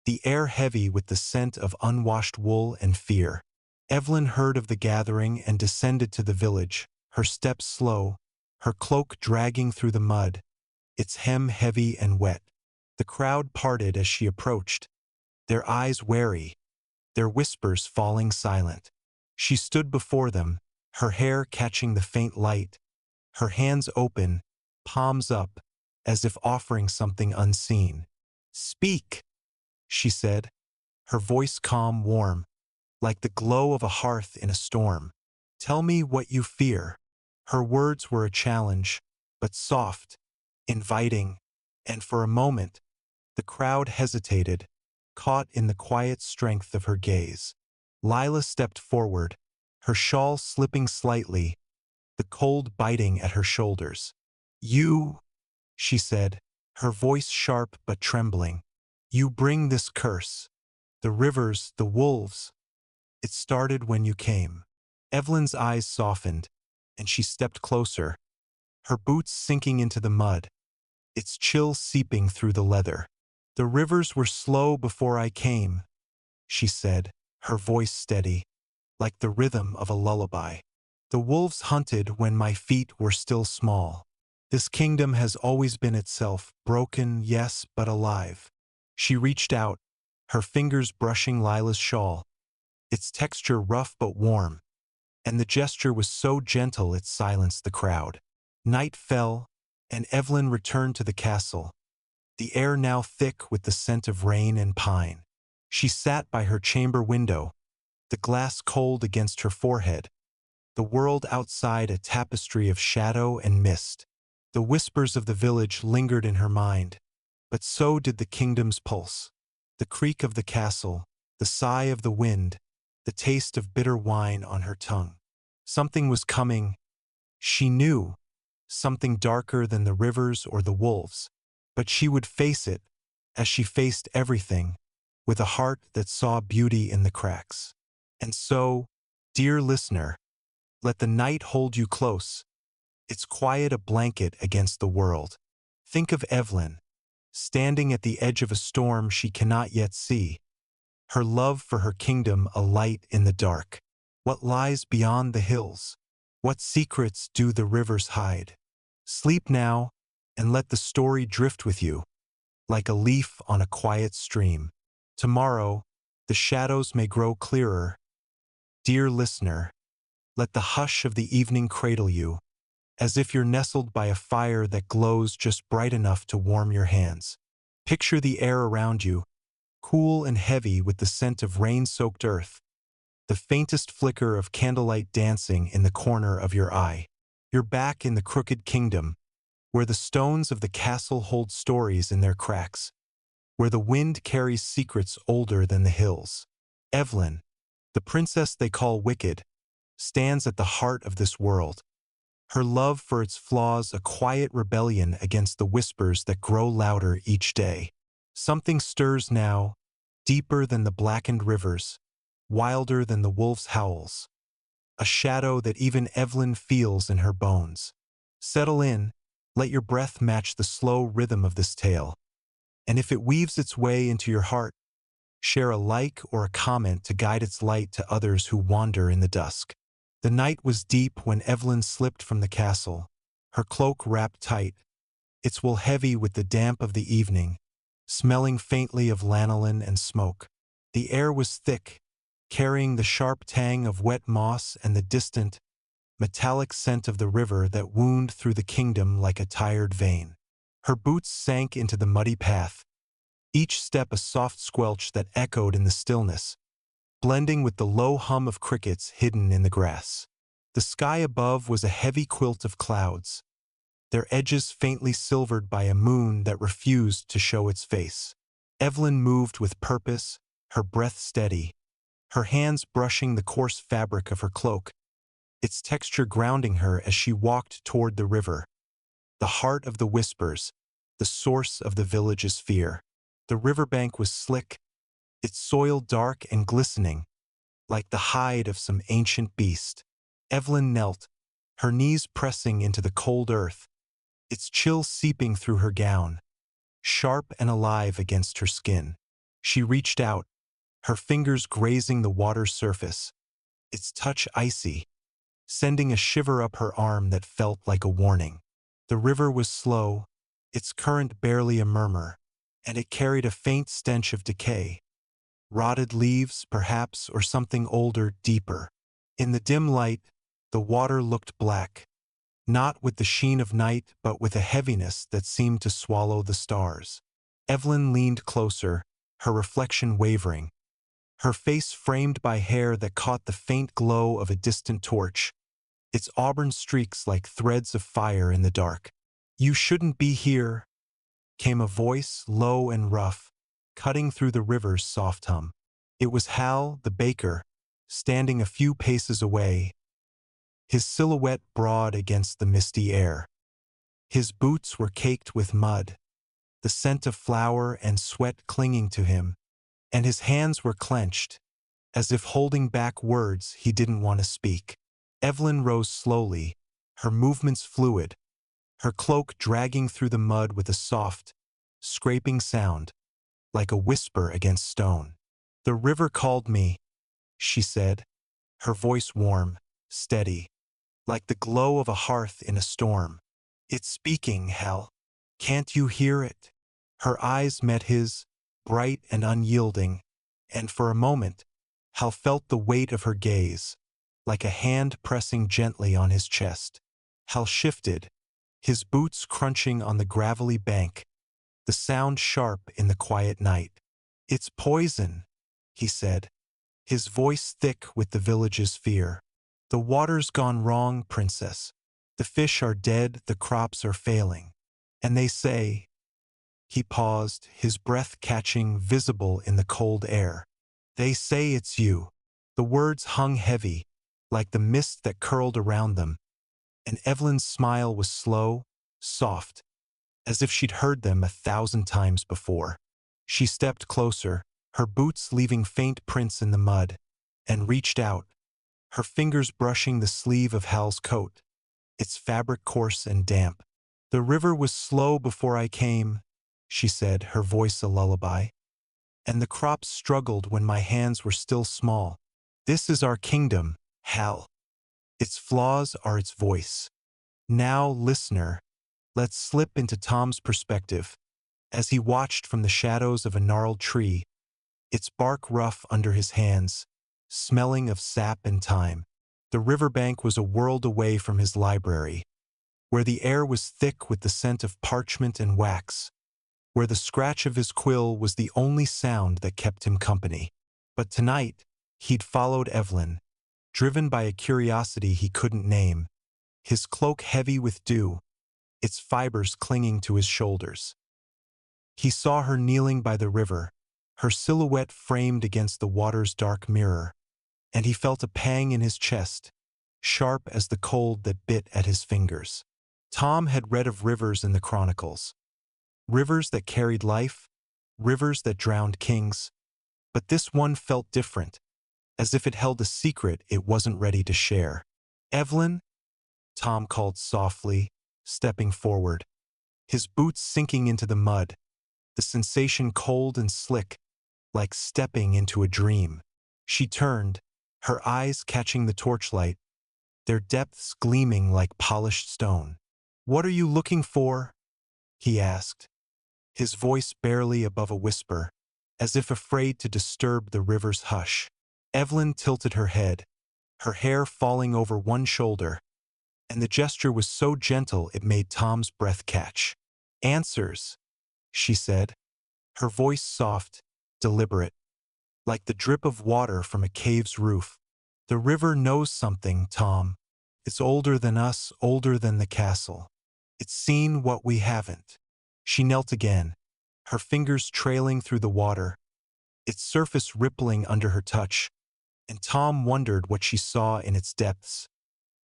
the air heavy with the scent of unwashed wool and fear. Evelyn heard of the gathering and descended to the village, her steps slow, her cloak dragging through the mud, its hem heavy and wet. The crowd parted as she approached, their eyes wary, their whispers falling silent. She stood before them, her hair catching the faint light, her hands open, palms up, as if offering something unseen. "Speak," she said, her voice calm, warm, like the glow of a hearth in a storm. "Tell me what you fear." Her words were a challenge, but soft, inviting, and for a moment, the crowd hesitated, caught in the quiet strength of her gaze. Lila stepped forward, her shawl slipping slightly, the cold biting at her shoulders. "You," she said, her voice sharp but trembling, "you bring this curse. The rivers, the wolves. It started when you came." Evelyn's eyes softened, and she stepped closer, her boots sinking into the mud, its chill seeping through the leather. "The rivers were slow before I came," she said, her voice steady, like the rhythm of a lullaby. "The wolves hunted when my feet were still small. This kingdom has always been itself, broken, yes, but alive." She reached out, her fingers brushing Lila's shawl, its texture rough but warm, and the gesture was so gentle it silenced the crowd. Night fell, and Evelyn returned to the castle, the air now thick with the scent of rain and pine. She sat by her chamber window, the glass cold against her forehead, the world outside a tapestry of shadow and mist. The whispers of the village lingered in her mind, but so did the kingdom's pulse. The creak of the castle, the sigh of the wind, the taste of bitter wine on her tongue. Something was coming, she knew, something darker than the rivers or the wolves, but she would face it, as she faced everything, with a heart that saw beauty in the cracks. And so, dear listener, let the night hold you close, its quiet a blanket against the world. Think of Evelyn, standing at the edge of a storm she cannot yet see, her love for her kingdom a light in the dark. What lies beyond the hills? What secrets do the rivers hide? Sleep now, and let the story drift with you, like a leaf on a quiet stream. Tomorrow, the shadows may grow clearer. Dear listener, let the hush of the evening cradle you, as if you're nestled by a fire that glows just bright enough to warm your hands. Picture the air around you, cool and heavy with the scent of rain-soaked earth, the faintest flicker of candlelight dancing in the corner of your eye. You're back in the crooked kingdom, where the stones of the castle hold stories in their cracks, where the wind carries secrets older than the hills. Evelyn, the princess they call wicked, stands at the heart of this world, her love for its flaws a quiet rebellion against the whispers that grow louder each day. Something stirs now, deeper than the blackened rivers, wilder than the wolf's howls, a shadow that even Evelyn feels in her bones. Settle in, let your breath match the slow rhythm of this tale, and if it weaves its way into your heart, share a like or a comment to guide its light to others who wander in the dusk. The night was deep when Evelyn slipped from the castle, her cloak wrapped tight, its wool heavy with the damp of the evening, smelling faintly of lanolin and smoke. The air was thick, carrying the sharp tang of wet moss and the distant, metallic scent of the river that wound through the kingdom like a tired vein. Her boots sank into the muddy path, each step a soft squelch that echoed in the stillness, blending with the low hum of crickets hidden in the grass. The sky above was a heavy quilt of clouds, their edges faintly silvered by a moon that refused to show its face. Evelyn moved with purpose, her breath steady, her hands brushing the coarse fabric of her cloak, its texture grounding her as she walked toward the river, the heart of the whispers, the source of the village's fear. The riverbank was slick, its soil dark and glistening, like the hide of some ancient beast. Evelyn knelt, her knees pressing into the cold earth, its chill seeping through her gown, sharp and alive against her skin. She reached out, her fingers grazing the water's surface, its touch icy, sending a shiver up her arm that felt like a warning. The river was slow, its current barely a murmur, and it carried a faint stench of decay. Rotted leaves, perhaps, or something older, deeper. In the dim light, the water looked black, not with the sheen of night, but with a heaviness that seemed to swallow the stars. Evelyn leaned closer, her reflection wavering, her face framed by hair that caught the faint glow of a distant torch, its auburn streaks like threads of fire in the dark. "You shouldn't be here," came a voice, low and rough, cutting through the river's soft hum. It was Hal, the baker, standing a few paces away, his silhouette broad against the misty air. His boots were caked with mud, the scent of flour and sweat clinging to him, and his hands were clenched, as if holding back words he didn't want to speak. Evelyn rose slowly, her movements fluid, her cloak dragging through the mud with a soft, scraping sound, like a whisper against stone. "The river called me," she said, her voice warm, steady, like the glow of a hearth in a storm. "It's speaking, Hal. Can't you hear it?" Her eyes met his, bright and unyielding, and for a moment, Hal felt the weight of her gaze, like a hand pressing gently on his chest. Hal shifted, his boots crunching on the gravelly bank, the sound sharp in the quiet night. "It's poison," he said, his voice thick with the village's fear. "The water's gone wrong, princess. The fish are dead, the crops are failing. And they say—" He paused, his breath catching, visible in the cold air. "They say it's you." The words hung heavy, like the mist that curled around them, and Evelyn's smile was slow, soft, as if she'd heard them 1,000 times before. She stepped closer, her boots leaving faint prints in the mud, and reached out, her fingers brushing the sleeve of Hal's coat, its fabric coarse and damp. "The river was slow before I came," she said, her voice a lullaby, "and the crops struggled when my hands were still small. This is our kingdom, Hal. Its flaws are its voice. Now, listener, let's slip into Tom's perspective, as he watched from the shadows of a gnarled tree, its bark rough under his hands, smelling of sap and thyme. The riverbank was a world away from his library, where the air was thick with the scent of parchment and wax, where the scratch of his quill was the only sound that kept him company. But tonight, he'd followed Evelyn, driven by a curiosity he couldn't name, his cloak heavy with dew, its fibers clinging to his shoulders. He saw her kneeling by the river, her silhouette framed against the water's dark mirror, and he felt a pang in his chest, sharp as the cold that bit at his fingers. Tom had read of rivers in the Chronicles, rivers that carried life, rivers that drowned kings, but this one felt different, as if it held a secret it wasn't ready to share. "Evelyn?" Tom called softly, stepping forward, his boots sinking into the mud, the sensation cold and slick, like stepping into a dream. She turned, her eyes catching the torchlight, their depths gleaming like polished stone. "What are you looking for?" he asked, his voice barely above a whisper, as if afraid to disturb the river's hush. Evelyn tilted her head, her hair falling over one shoulder, and the gesture was so gentle it made Tom's breath catch. "Answers," she said, her voice soft, deliberate, like the drip of water from a cave's roof. "The river knows something, Tom. It's older than us, older than the castle. It's seen what we haven't." She knelt again, her fingers trailing through the water, its surface rippling under her touch, and Tom wondered what she saw in its depths,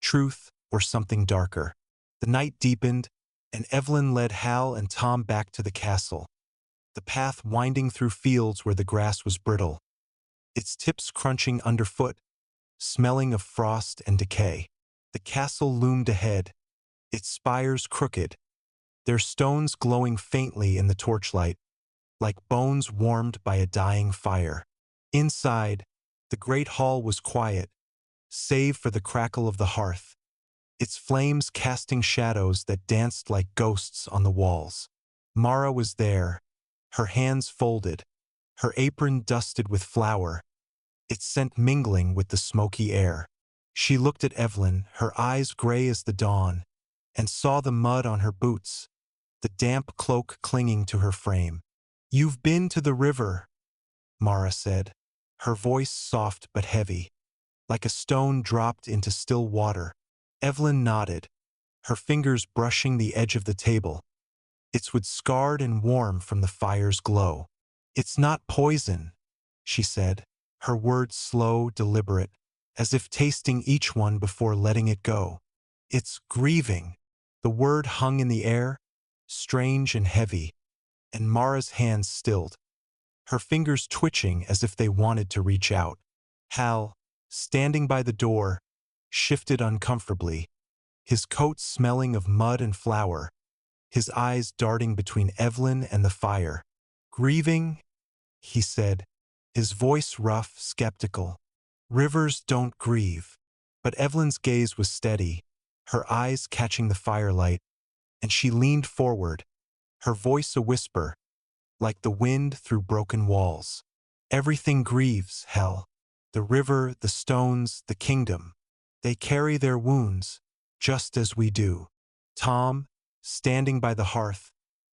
truth or something darker. The night deepened, and Evelyn led Hal and Tom back to the castle, the path winding through fields where the grass was brittle, its tips crunching underfoot, smelling of frost and decay. The castle loomed ahead, its spires crooked, their stones glowing faintly in the torchlight, like bones warmed by a dying fire. Inside, the great hall was quiet, save for the crackle of the hearth, its flames casting shadows that danced like ghosts on the walls. Mara was there, her hands folded, her apron dusted with flour, its scent mingling with the smoky air. She looked at Evelyn, her eyes gray as the dawn, and saw the mud on her boots, the damp cloak clinging to her frame. "You've been to the river," Mara said, her voice soft but heavy, like a stone dropped into still water. Evelyn nodded, her fingers brushing the edge of the table, its wood scarred and warm from the fire's glow. "It's not poison," she said, her words slow, deliberate, as if tasting each one before letting it go. "It's grieving." The word hung in the air, strange and heavy, and Mara's hands stilled, her fingers twitching as if they wanted to reach out. Hal, standing by the door, shifted uncomfortably, his coat smelling of mud and flour, his eyes darting between Evelyn and the fire. "Grieving?" he said, his voice rough, skeptical. "Rivers don't grieve." But Evelyn's gaze was steady, her eyes catching the firelight, and she leaned forward, her voice a whisper, like the wind through broken walls. "Everything grieves, Hel. The river, the stones, the kingdom. They carry their wounds, just as we do." Tom, standing by the hearth,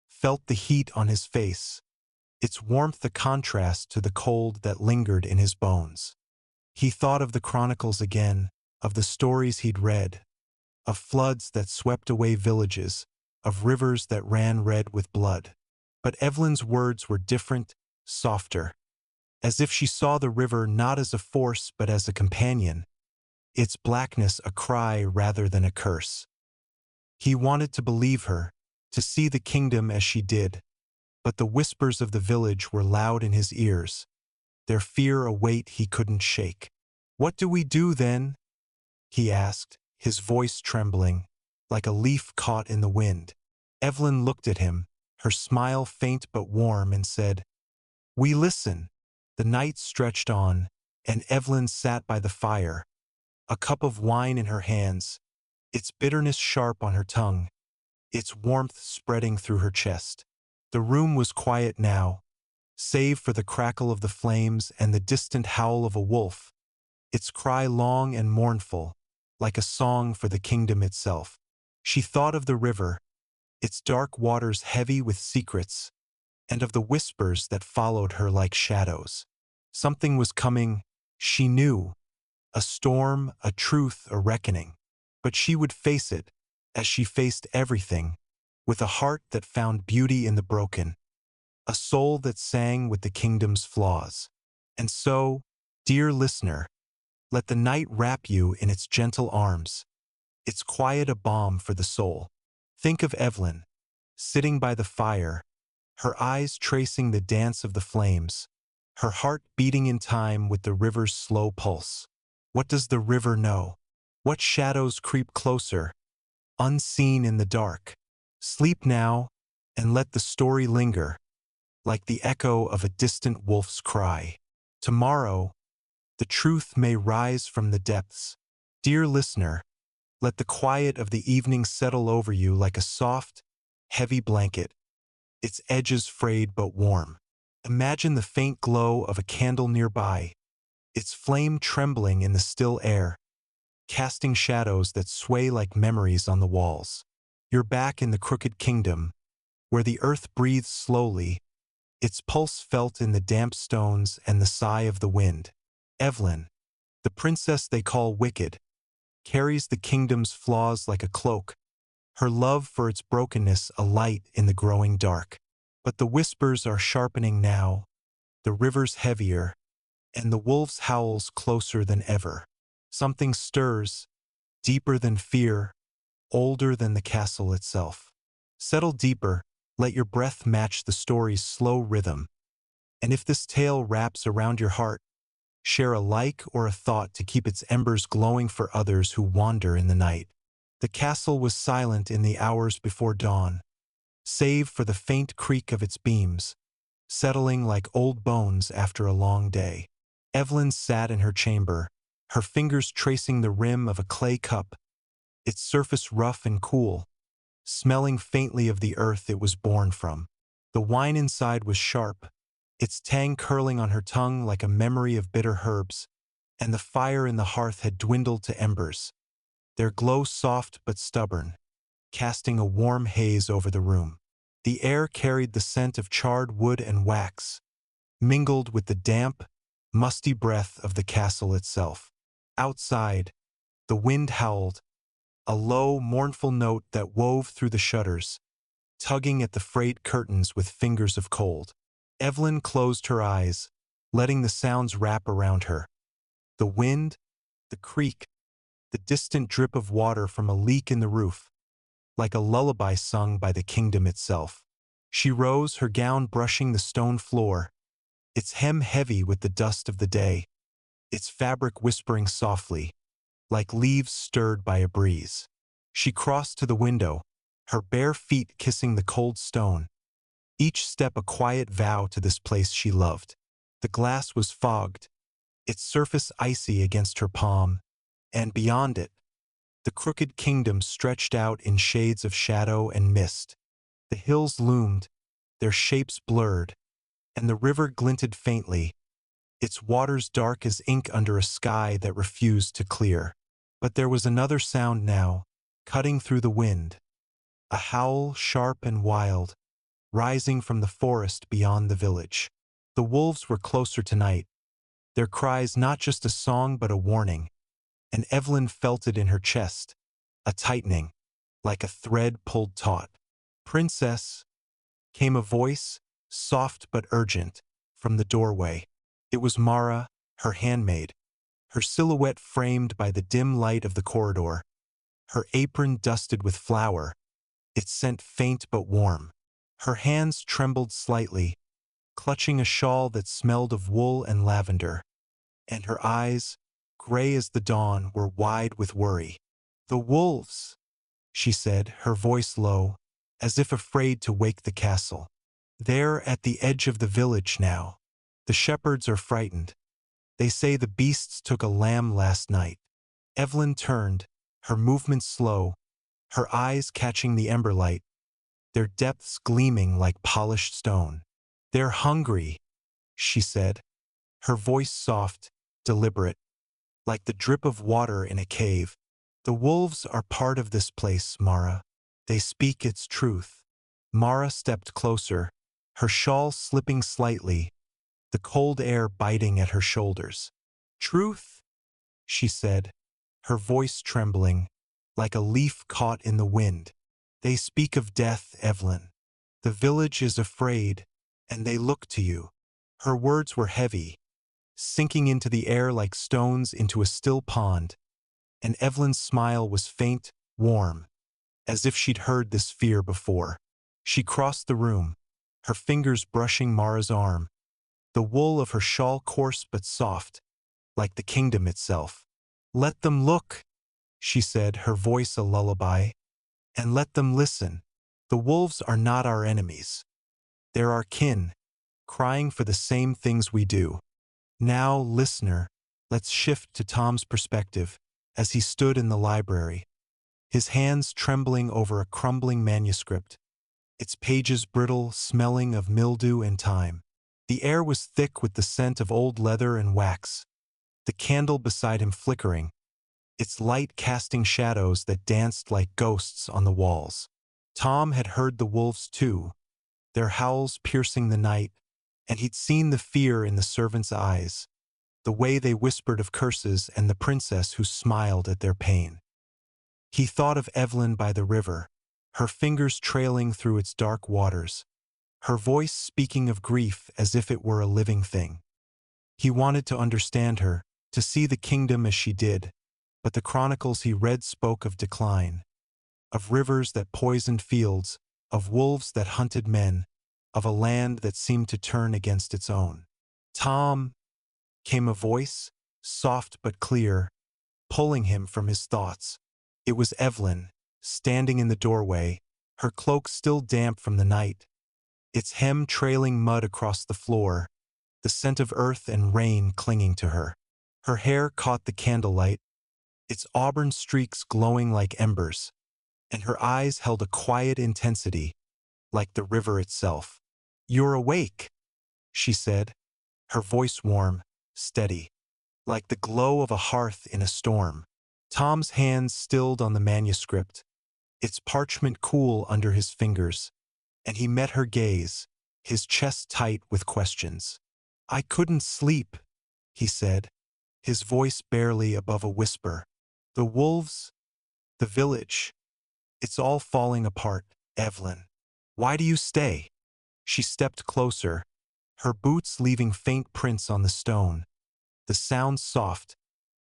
felt the heat on his face, its warmth a contrast to the cold that lingered in his bones. He thought of the chronicles again, of the stories he'd read, of floods that swept away villages, of rivers that ran red with blood. But Evelyn's words were different, softer, as if she saw the river not as a force but as a companion, its blackness a cry rather than a curse. He wanted to believe her, to see the kingdom as she did, but the whispers of the village were loud in his ears, their fear a weight he couldn't shake. "What do we do then?" he asked, his voice trembling, like a leaf caught in the wind. Evelyn looked at him, her smile faint but warm, and said, "We listen." The night stretched on, and Evelyn sat by the fire, a cup of wine in her hands, its bitterness sharp on her tongue, its warmth spreading through her chest. The room was quiet now, save for the crackle of the flames and the distant howl of a wolf, its cry long and mournful, like a song for the kingdom itself. She thought of the river, its dark waters heavy with secrets, and of the whispers that followed her like shadows. Something was coming, she knew, a storm, a truth, a reckoning. But she would face it, as she faced everything, with a heart that found beauty in the broken, a soul that sang with the kingdom's flaws. And so, dear listener, let the night wrap you in its gentle arms, its quiet a balm for the soul. Think of Evelyn, sitting by the fire, her eyes tracing the dance of the flames, her heart beating in time with the river's slow pulse. What does the river know? What shadows creep closer, unseen in the dark? Sleep now, and let the story linger, like the echo of a distant wolf's cry. Tomorrow, the truth may rise from the depths. Dear listener, let the quiet of the evening settle over you like a soft, heavy blanket, its edges frayed but warm. Imagine the faint glow of a candle nearby, its flame trembling in the still air, casting shadows that sway like memories on the walls. You're back in the crooked kingdom, where the earth breathes slowly, its pulse felt in the damp stones and the sigh of the wind. Evelyn, the princess they call wicked, carries the kingdom's flaws like a cloak, her love for its brokenness a light in the growing dark. But the whispers are sharpening now, the river's heavier, and the wolf's howls closer than ever. Something stirs, deeper than fear, older than the castle itself. Settle deeper, let your breath match the story's slow rhythm. And if this tale wraps around your heart, share a like or a thought to keep its embers glowing for others who wander in the night. The castle was silent in the hours before dawn, save for the faint creak of its beams, settling like old bones after a long day. Evelyn sat in her chamber, her fingers tracing the rim of a clay cup, its surface rough and cool, smelling faintly of the earth it was born from. The wine inside was sharp, its tang curling on her tongue like a memory of bitter herbs, and the fire in the hearth had dwindled to embers, their glow soft but stubborn, casting a warm haze over the room. The air carried the scent of charred wood and wax, mingled with the damp, musty breath of the castle itself. Outside, the wind howled, a low, mournful note that wove through the shutters, tugging at the frayed curtains with fingers of cold. Evelyn closed her eyes, letting the sounds wrap around her. The wind, the creak, the distant drip of water from a leak in the roof, like a lullaby sung by the kingdom itself. She rose, her gown brushing the stone floor, its hem heavy with the dust of the day, its fabric whispering softly, like leaves stirred by a breeze. She crossed to the window, her bare feet kissing the cold stone, each step a quiet vow to this place she loved. The glass was fogged, its surface icy against her palm, and beyond it, the crooked kingdom stretched out in shades of shadow and mist. The hills loomed, their shapes blurred, and the river glinted faintly, its waters dark as ink under a sky that refused to clear. But there was another sound now, cutting through the wind, a howl sharp and wild, rising from the forest beyond the village. The wolves were closer tonight, their cries not just a song but a warning, and Evelyn felt it in her chest, a tightening, like a thread pulled taut. "Princess," came a voice, soft but urgent, from the doorway. It was Mara, her handmaid, her silhouette framed by the dim light of the corridor, her apron dusted with flour, its scent faint but warm. Her hands trembled slightly, clutching a shawl that smelled of wool and lavender, and her eyes, gray as the dawn, were wide with worry. "The wolves," she said, her voice low, as if afraid to wake the castle. "They're at the edge of the village now. The shepherds are frightened. They say the beasts took a lamb last night." Evelyn turned, her movements slow, her eyes catching the ember light, their depths gleaming like polished stone. "They're hungry," she said, her voice soft, deliberate, like the drip of water in a cave. "The wolves are part of this place, Mara. They speak its truth." Mara stepped closer, her shawl slipping slightly, the cold air biting at her shoulders. "Truth?" she said, her voice trembling, like a leaf caught in the wind. "They speak of death, Evelyn. The village is afraid, and they look to you." Her words were heavy, sinking into the air like stones into a still pond, and Evelyn's smile was faint, warm, as if she'd heard this fear before. She crossed the room, her fingers brushing Mara's arm, the wool of her shawl coarse but soft, like the kingdom itself. "Let them look," she said, her voice a lullaby, "and let them listen. The wolves are not our enemies. They're our kin, crying for the same things we do." Now, listener, let's shift to Tom's perspective as he stood in the library, his hands trembling over a crumbling manuscript, its pages brittle, smelling of mildew and time. The air was thick with the scent of old leather and wax, the candle beside him flickering, its light casting shadows that danced like ghosts on the walls. Tom had heard the wolves too, their howls piercing the night, and he'd seen the fear in the servants' eyes, the way they whispered of curses and the princess who smiled at their pain. He thought of Evelyn by the river, her fingers trailing through its dark waters, her voice speaking of grief as if it were a living thing. He wanted to understand her, to see the kingdom as she did, but the chronicles he read spoke of decline, of rivers that poisoned fields, of wolves that hunted men, of a land that seemed to turn against its own. Tom, came a voice, soft but clear, pulling him from his thoughts. It was Evelyn, standing in the doorway, her cloak still damp from the night, its hem trailing mud across the floor, the scent of earth and rain clinging to her. Her hair caught the candlelight, its auburn streaks glowing like embers, and her eyes held a quiet intensity, like the river itself. "You're awake," she said, her voice warm, steady, like the glow of a hearth in a storm. Tom's hands stilled on the manuscript, its parchment cool under his fingers, and he met her gaze, his chest tight with questions. "I couldn't sleep," he said, his voice barely above a whisper. "The wolves, the village, it's all falling apart, Evelyn. Why do you stay?" She stepped closer, her boots leaving faint prints on the stone, the sound soft,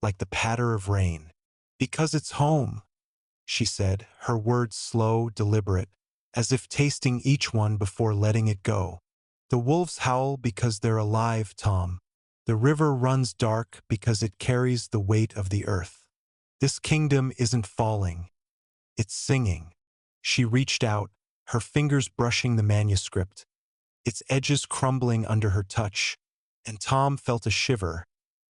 like the patter of rain. "Because it's home," she said, her words slow, deliberate, as if tasting each one before letting it go. "The wolves howl because they're alive, Tom. The river runs dark because it carries the weight of the earth. This kingdom isn't falling, it's singing." She reached out, her fingers brushing the manuscript, its edges crumbling under her touch, and Tom felt a shiver,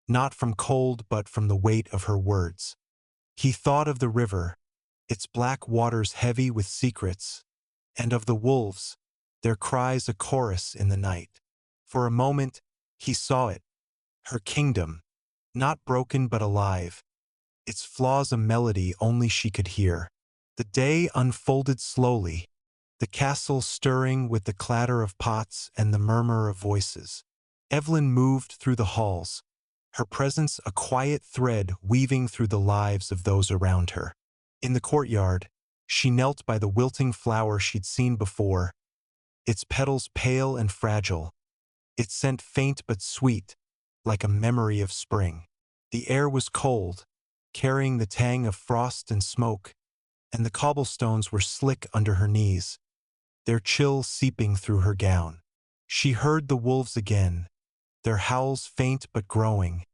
not from cold but from the weight of her words. He thought of the river, its black waters heavy with secrets, and of the wolves, their cries a chorus in the night. For a moment, he saw it, her kingdom, not broken but alive, its flaws a melody only she could hear. The day unfolded slowly, the castle stirring with the clatter of pots and the murmur of voices. Evelyn moved through the halls, her presence a quiet thread weaving through the lives of those around her. In the courtyard, she knelt by the wilting flower she'd seen before, its petals pale and fragile, its scent faint but sweet, like a memory of spring. The air was cold, carrying the tang of frost and smoke, and the cobblestones were slick under her knees, their chill seeping through her gown. She heard the wolves again, their howls faint but growing,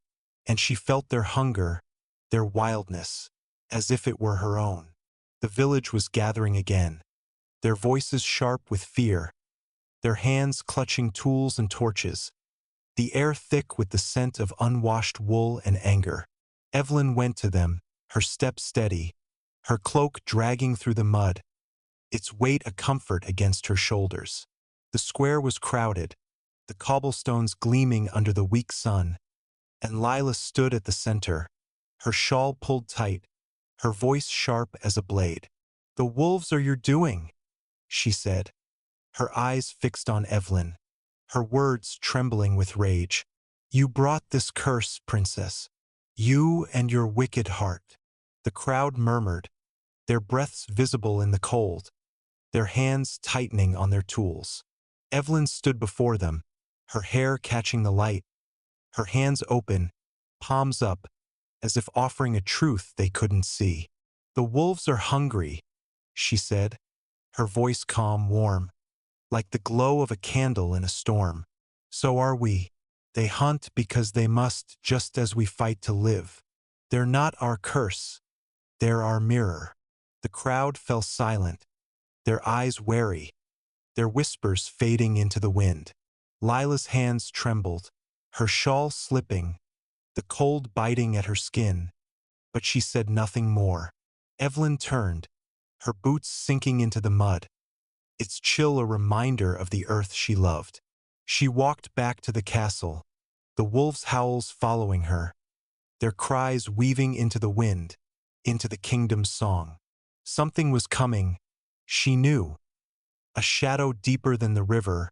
and she felt their hunger, their wildness, as if it were her own. The village was gathering again, their voices sharp with fear, their hands clutching tools and torches, the air thick with the scent of unwashed wool and anger. Evelyn went to them, her step steady, her cloak dragging through the mud, its weight a comfort against her shoulders. The square was crowded, the cobblestones gleaming under the weak sun, and Lila stood at the center, her shawl pulled tight, her voice sharp as a blade. "The wolves are your doing," she said, her eyes fixed on Evelyn, her words trembling with rage. "You brought this curse, princess. You and your wicked heart." The crowd murmured, their breaths visible in the cold, their hands tightening on their tools. Evelyn stood before them, her hair catching the light, her hands open, palms up, as if offering a truth they couldn't see. "The wolves are hungry," she said, her voice calm, warm, like the glow of a candle in a storm. "So are we. They hunt because they must, just as we fight to live. They're not our curse, they're our mirror." The crowd fell silent, their eyes wary, their whispers fading into the wind. Lila's hands trembled, her shawl slipping, the cold biting at her skin, but she said nothing more. Evelyn turned, her boots sinking into the mud, its chill a reminder of the earth she loved. She walked back to the castle, the wolves' howls following her, their cries weaving into the wind, into the kingdom's song. Something was coming, she knew, a shadow deeper than the river,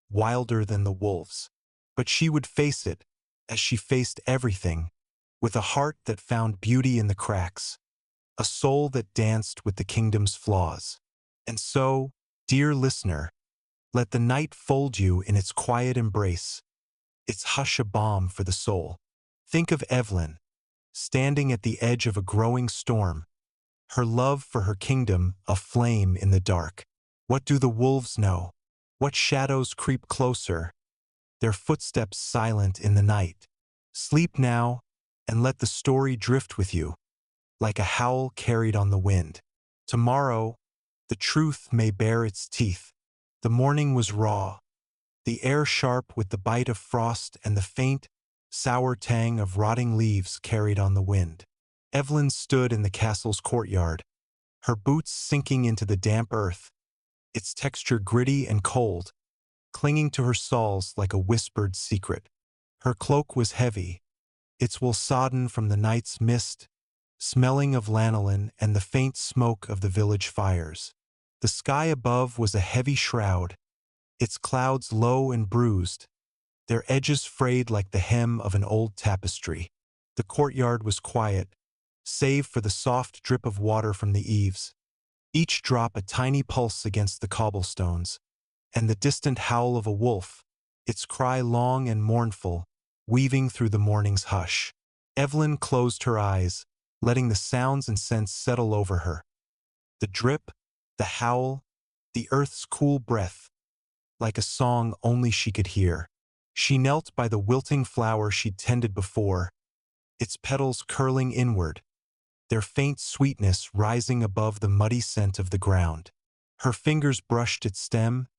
wilder than the wolves. But she would face it, as she faced everything, with a heart that found beauty in the cracks, a soul that danced with the kingdom's flaws. And so, dear listener, let the night fold you in its quiet embrace, its hush a balm for the soul. Think of Evelyn, standing at the edge of a growing storm, her love for her kingdom a flame in the dark. What do the wolves know? What shadows creep closer, their footsteps silent in the night? Sleep now, and let the story drift with you, like a howl carried on the wind. Tomorrow, the truth may bare its teeth. The morning was raw, the air sharp with the bite of frost and the faint, sour tang of rotting leaves carried on the wind. Evelyn stood in the castle's courtyard, her boots sinking into the damp earth, its texture gritty and cold, clinging to her soles like a whispered secret. Her cloak was heavy, its wool sodden from the night's mist, smelling of lanolin and the faint smoke of the village fires. The sky above was a heavy shroud, its clouds low and bruised, their edges frayed like the hem of an old tapestry. The courtyard was quiet, save for the soft drip of water from the eaves, each drop a tiny pulse against the cobblestones, and the distant howl of a wolf, its cry long and mournful, weaving through the morning's hush. Evelyn closed her eyes, letting the sounds and scents settle over her. The drip, the howl, the earth's cool breath, like a song only she could hear. She knelt by the wilting flower she'd tended before, its petals curling inward, their faint sweetness rising above the muddy scent of the ground. Her fingers brushed its stem,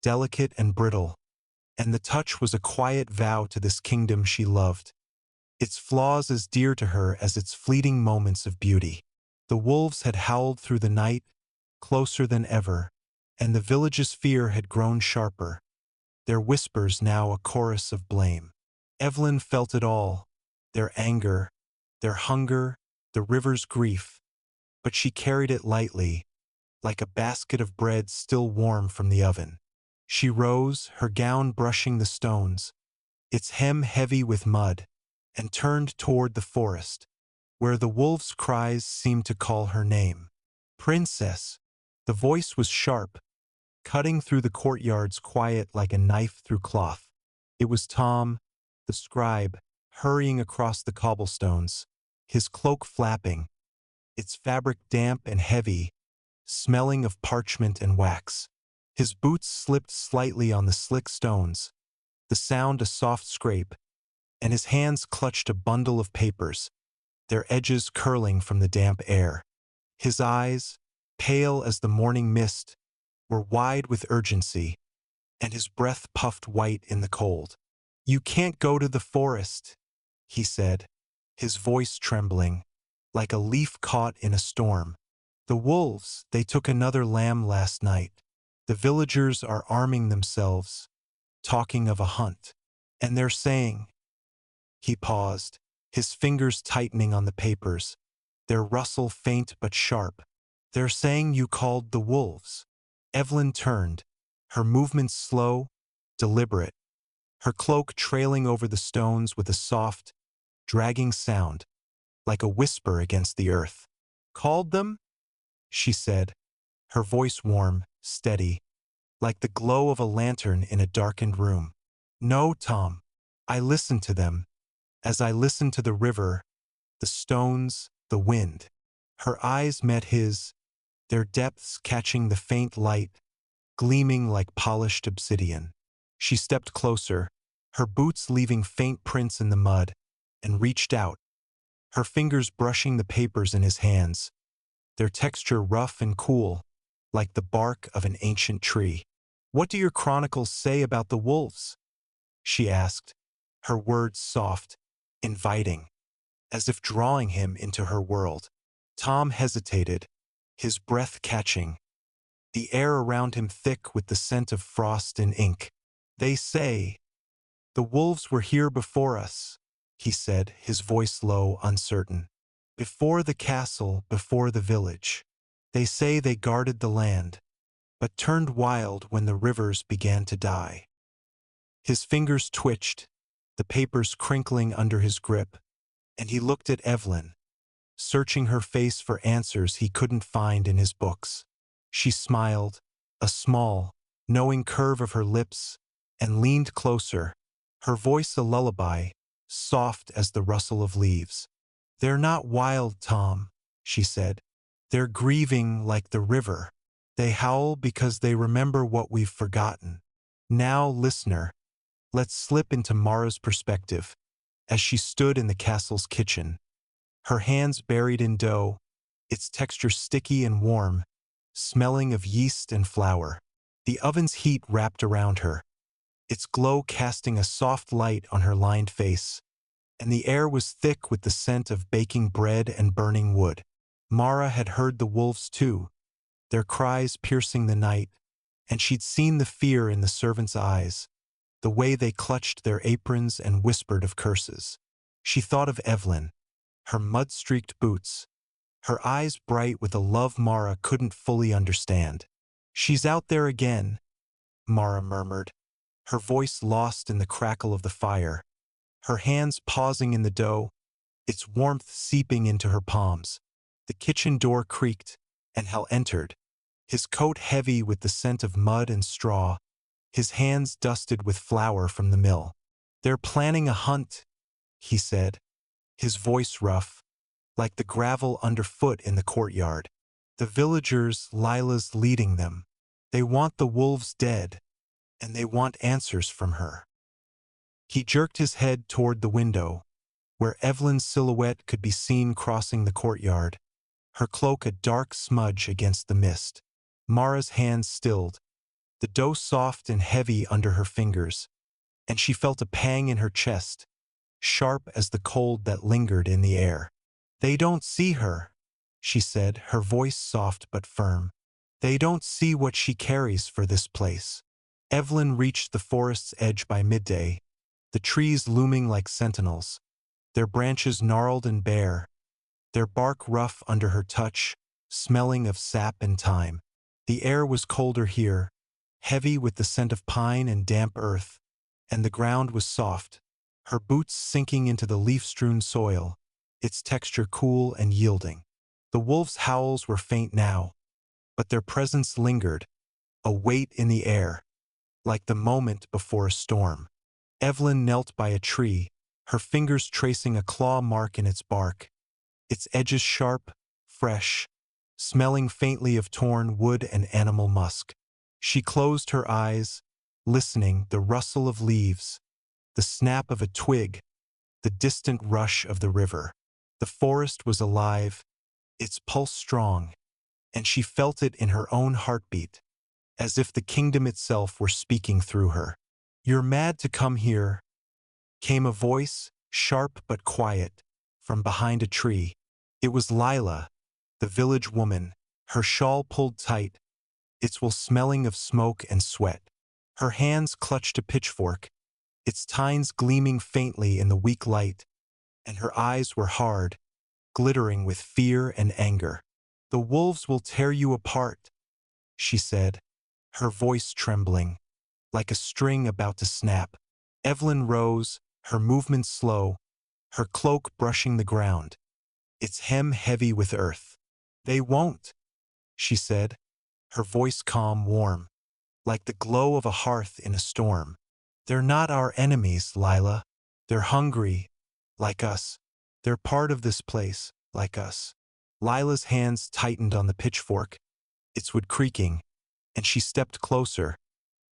delicate and brittle, and the touch was a quiet vow to this kingdom she loved, its flaws as dear to her as its fleeting moments of beauty. The wolves had howled through the night, closer than ever, and the village's fear had grown sharper, their whispers now a chorus of blame. Evelyn felt it all, their anger, their hunger, the river's grief, but she carried it lightly, like a basket of bread still warm from the oven. She rose, her gown brushing the stones, its hem heavy with mud, and turned toward the forest, where the wolves' cries seemed to call her name. Princess! The voice was sharp, cutting through the courtyard's quiet like a knife through cloth. It was Tom, the scribe, hurrying across the cobblestones, his cloak flapping, its fabric damp and heavy, smelling of parchment and wax. His boots slipped slightly on the slick stones, the sound a soft scrape, and his hands clutched a bundle of papers, their edges curling from the damp air. His eyes, pale as the morning mist, were wide with urgency, and his breath puffed white in the cold. "You can't go to the forest," he said, his voice trembling, like a leaf caught in a storm. "The wolves, they took another lamb last night. The villagers are arming themselves, talking of a hunt. And they're saying—" He paused, his fingers tightening on the papers, their rustle faint but sharp. "They're saying you called the wolves." Evelyn turned, her movements slow, deliberate, her cloak trailing over the stones with a soft, dragging sound, like a whisper against the earth. "Called them?" she said, her voice warm, steady, like the glow of a lantern in a darkened room. "No, Tom. I listened to them, as I listened to the river, the stones, the wind." Her eyes met his, their depths catching the faint light, gleaming like polished obsidian. She stepped closer, her boots leaving faint prints in the mud, and reached out, her fingers brushing the papers in his hands, their texture rough and cool, like the bark of an ancient tree. "What do your chronicles say about the wolves?" she asked, her words soft, inviting, as if drawing him into her world. Tom hesitated, his breath catching, the air around him thick with the scent of frost and ink. "They say, the wolves were here before us," he said, his voice low, uncertain. "Before the castle, before the village. They say they guarded the land, but turned wild when the rivers began to die." His fingers twitched, the papers crinkling under his grip, and he looked at Evelyn, searching her face for answers he couldn't find in his books. She smiled, a small, knowing curve of her lips, and leaned closer, her voice a lullaby, soft as the rustle of leaves. "They're not wild, Tom," she said. "They're grieving like the river. They howl because they remember what we've forgotten. Now, listener, let's slip into Mara's perspective. as she stood in the castle's kitchen, her hands buried in dough, its texture sticky and warm, smelling of yeast and flour. The oven's heat wrapped around her, its glow casting a soft light on her lined face, and the air was thick with the scent of baking bread and burning wood. Mara had heard the wolves too, their cries piercing the night, and she'd seen the fear in the servants' eyes, the way they clutched their aprons and whispered of curses. She thought of Evelyn, her mud-streaked boots, her eyes bright with a love Mara couldn't fully understand. "She's out there again," Mara murmured, her voice lost in the crackle of the fire, her hands pausing in the dough, its warmth seeping into her palms. The kitchen door creaked, and Hal entered, his coat heavy with the scent of mud and straw, his hands dusted with flour from the mill. "They're planning a hunt," he said, his voice rough, like the gravel underfoot in the courtyard. "The villagers, Lila's leading them. They want the wolves dead, and they want answers from her." He jerked his head toward the window, where Evelyn's silhouette could be seen crossing the courtyard, her cloak a dark smudge against the mist. Mara's hands stilled, the dough soft and heavy under her fingers, and she felt a pang in her chest, sharp as the cold that lingered in the air. "They don't see her," she said, her voice soft but firm. "They don't see what she carries for this place." Evelyn reached the forest's edge by midday, the trees looming like sentinels, their branches gnarled and bare, their bark rough under her touch, smelling of sap and thyme. The air was colder here, heavy with the scent of pine and damp earth, and the ground was soft, her boots sinking into the leaf-strewn soil, its texture cool and yielding. The wolves' howls were faint now, but their presence lingered, a weight in the air, like the moment before a storm. Evelyn knelt by a tree, her fingers tracing a claw mark in its bark, its edges sharp, fresh, smelling faintly of torn wood and animal musk. She closed her eyes, listening, the rustle of leaves, the snap of a twig, the distant rush of the river. The forest was alive, its pulse strong, and she felt it in her own heartbeat, as if the kingdom itself were speaking through her. "You're mad to come here," came a voice, sharp but quiet, from behind a tree. It was Lila, the village woman, her shawl pulled tight, its wool smelling of smoke and sweat. Her hands clutched a pitchfork, its tines gleaming faintly in the weak light, and her eyes were hard, glittering with fear and anger. "The wolves will tear you apart," she said, her voice trembling, like a string about to snap. Evelyn rose, her movements slow, her cloak brushing the ground, its hem heavy with earth. "They won't," she said, her voice calm, warm, like the glow of a hearth in a storm. "They're not our enemies, Lila. They're hungry, like us. They're part of this place, like us." Lila's hands tightened on the pitchfork, its wood creaking, and she stepped closer,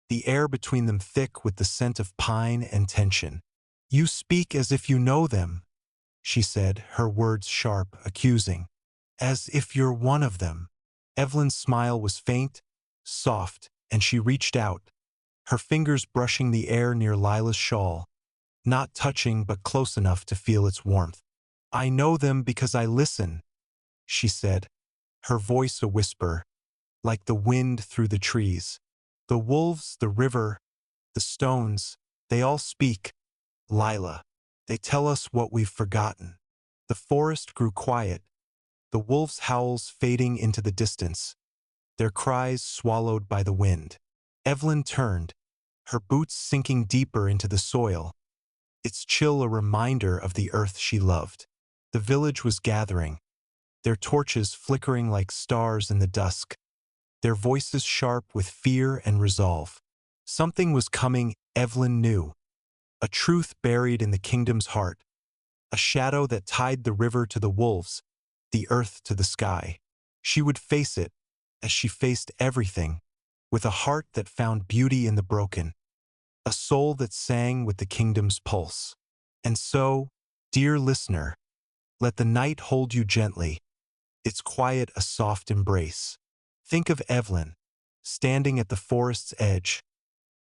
the air between them thick with the scent of pine and tension. "You speak as if you know them," she said, her words sharp, accusing. "As if you're one of them." Evelyn's smile was faint, soft, and she reached out, her fingers brushing the air near Lila's shawl, not touching but close enough to feel its warmth. "I know them because I listen," she said, her voice a whisper, like the wind through the trees. "The wolves, the river, the stones, they all speak, Lila. They tell us what we've forgotten." The forest grew quiet, the wolves' howls fading into the distance, their cries swallowed by the wind. Evelyn turned, her boots sinking deeper into the soil, its chill a reminder of the earth she loved. The village was gathering, their torches flickering like stars in the dusk, their voices sharp with fear and resolve. Something was coming, Evelyn knew, a truth buried in the kingdom's heart, a shadow that tied the river to the wolves, the earth to the sky. She would face it, as she faced everything, with a heart that found beauty in the broken, a soul that sang with the kingdom's pulse. And so, dear listener, let the night hold you gently, its quiet a soft embrace. Think of Evelyn, standing at the forest's edge,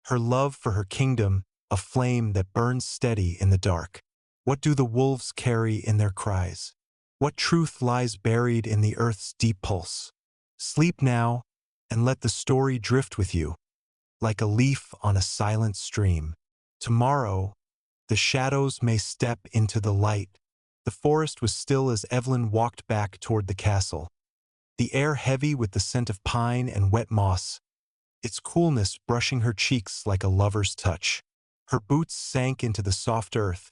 her love for her kingdom a flame that burns steady in the dark. What do the wolves carry in their cries? What truth lies buried in the earth's deep pulse? Sleep now, and let the story drift with you, like a leaf on a silent stream. Tomorrow, the shadows may step into the light. The forest was still as Evelyn walked back toward the castle, the air heavy with the scent of pine and wet moss, its coolness brushing her cheeks like a lover's touch. Her boots sank into the soft earth,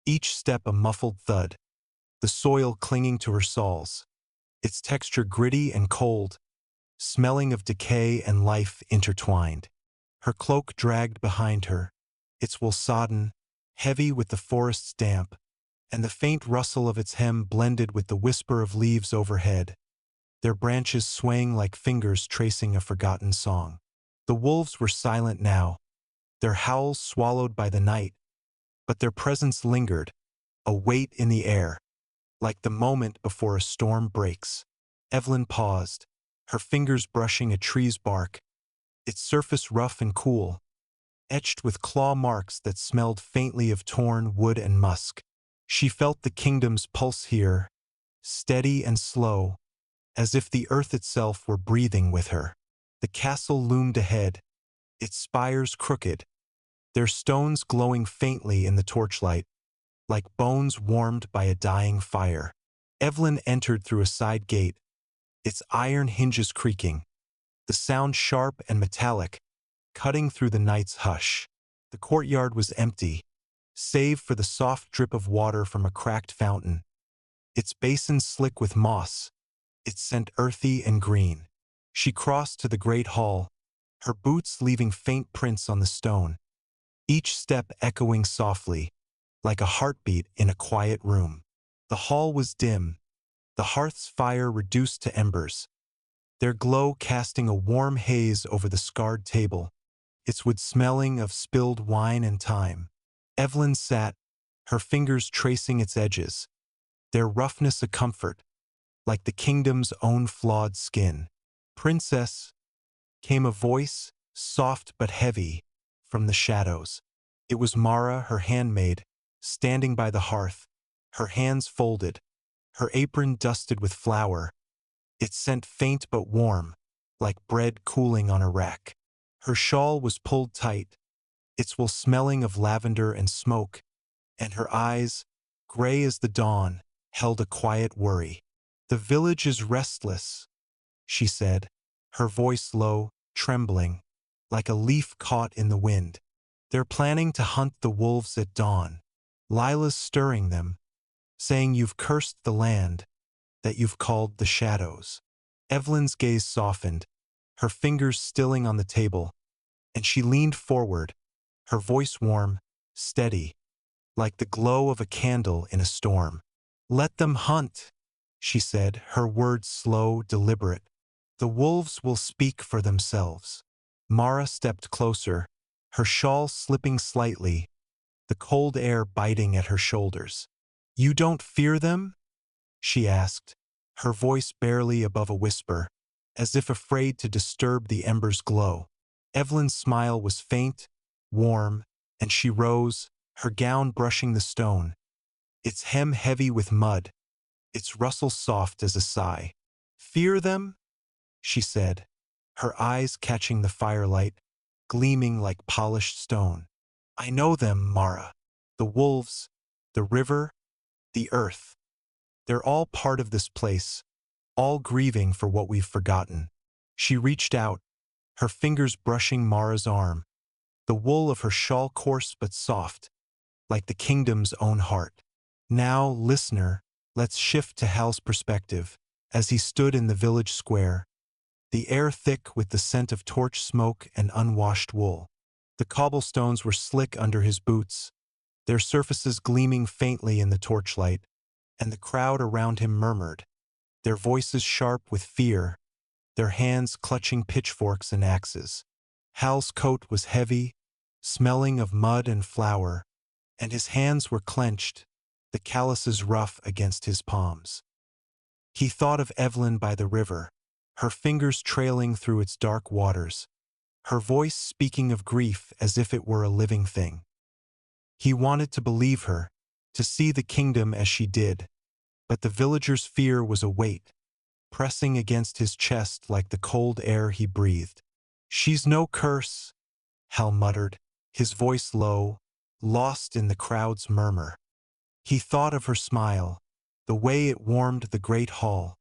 each step a muffled thud, the soil clinging to her soles, its texture gritty and cold, smelling of decay and life intertwined. Her cloak dragged behind her, its wool sodden, heavy with the forest's damp, and the faint rustle of its hem blended with the whisper of leaves overhead, their branches swaying like fingers tracing a forgotten song. The wolves were silent now, their howls swallowed by the night, but their presence lingered, a weight in the air, like the moment before a storm breaks. Evelyn paused, her fingers brushing a tree's bark, its surface rough and cool, etched with claw marks that smelled faintly of torn wood and musk. She felt the kingdom's pulse here, steady and slow, as if the earth itself were breathing with her. The castle loomed ahead, its spires crooked, their stones glowing faintly in the torchlight, like bones warmed by a dying fire. Evelyn entered through a side gate, its iron hinges creaking, the sound sharp and metallic, cutting through the night's hush. The courtyard was empty, save for the soft drip of water from a cracked fountain, its basin slick with moss, its scent earthy and green. She crossed to the great hall, her boots leaving faint prints on the stone, each step echoing softly, like a heartbeat in a quiet room. The hall was dim, the hearth's fire reduced to embers, their glow casting a warm haze over the scarred table, its wood smelling of spilled wine and thyme. Evelyn sat, her fingers tracing its edges, their roughness a comfort, like the kingdom's own flawed skin. "Princess," came a voice, soft but heavy, from the shadows. It was Mara, her handmaid, standing by the hearth, her hands folded, her apron dusted with flour, its scent faint but warm, like bread cooling on a rack. Her shawl was pulled tight, its wool smelling of lavender and smoke, and her eyes, gray as the dawn, held a quiet worry. "The village is restless," she said, her voice low, trembling, like a leaf caught in the wind. "They're planning to hunt the wolves at dawn. Lila's stirring them, saying you've cursed the land, that you've called the shadows." Evelyn's gaze softened, her fingers stilling on the table, and she leaned forward, her voice warm, steady, like the glow of a candle in a storm. "Let them hunt," she said, her words slow, deliberate. "The wolves will speak for themselves." Mara stepped closer, her shawl slipping slightly, the cold air biting at her shoulders. "You don't fear them?" she asked, her voice barely above a whisper, as if afraid to disturb the ember's glow. Evelyn's smile was faint, warm, and she rose, her gown brushing the stone, its hem heavy with mud, its rustle soft as a sigh. "Fear them?" she said, her eyes catching the firelight, gleaming like polished stone. "I know them, Mara. The wolves, the river, the earth. They're all part of this place, all grieving for what we've forgotten." She reached out, her fingers brushing Mara's arm, the wool of her shawl coarse but soft, like the kingdom's own heart. "Now, listener, let's shift to Hal's perspective, as he stood in the village square, the air thick with the scent of torch smoke and unwashed wool. The cobblestones were slick under his boots, their surfaces gleaming faintly in the torchlight, and the crowd around him murmured, their voices sharp with fear, their hands clutching pitchforks and axes. Hal's coat was heavy, smelling of mud and flour, and his hands were clenched, the calluses rough against his palms. He thought of Evelyn by the river, her fingers trailing through its dark waters, her voice speaking of grief as if it were a living thing. He wanted to believe her, to see the kingdom as she did, but the villager's fear was a weight, pressing against his chest like the cold air he breathed. "She's no curse," Hal muttered, his voice low, lost in the crowd's murmur. He thought of her smile, the way it warmed the great hall,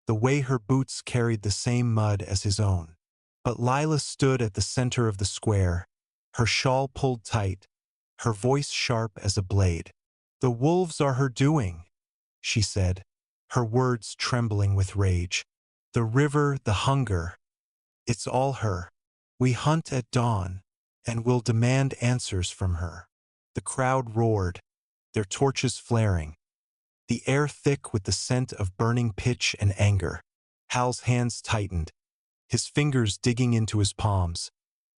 the way her boots carried the same mud as his own. But Lila stood at the center of the square, her shawl pulled tight, her voice sharp as a blade. "The wolves are her doing," she said, her words trembling with rage. "The river, the hunger, it's all her. We hunt at dawn, and will demand answers from her." The crowd roared, their torches flaring, the air thick with the scent of burning pitch and anger. Hal's hands tightened, his fingers digging into his palms,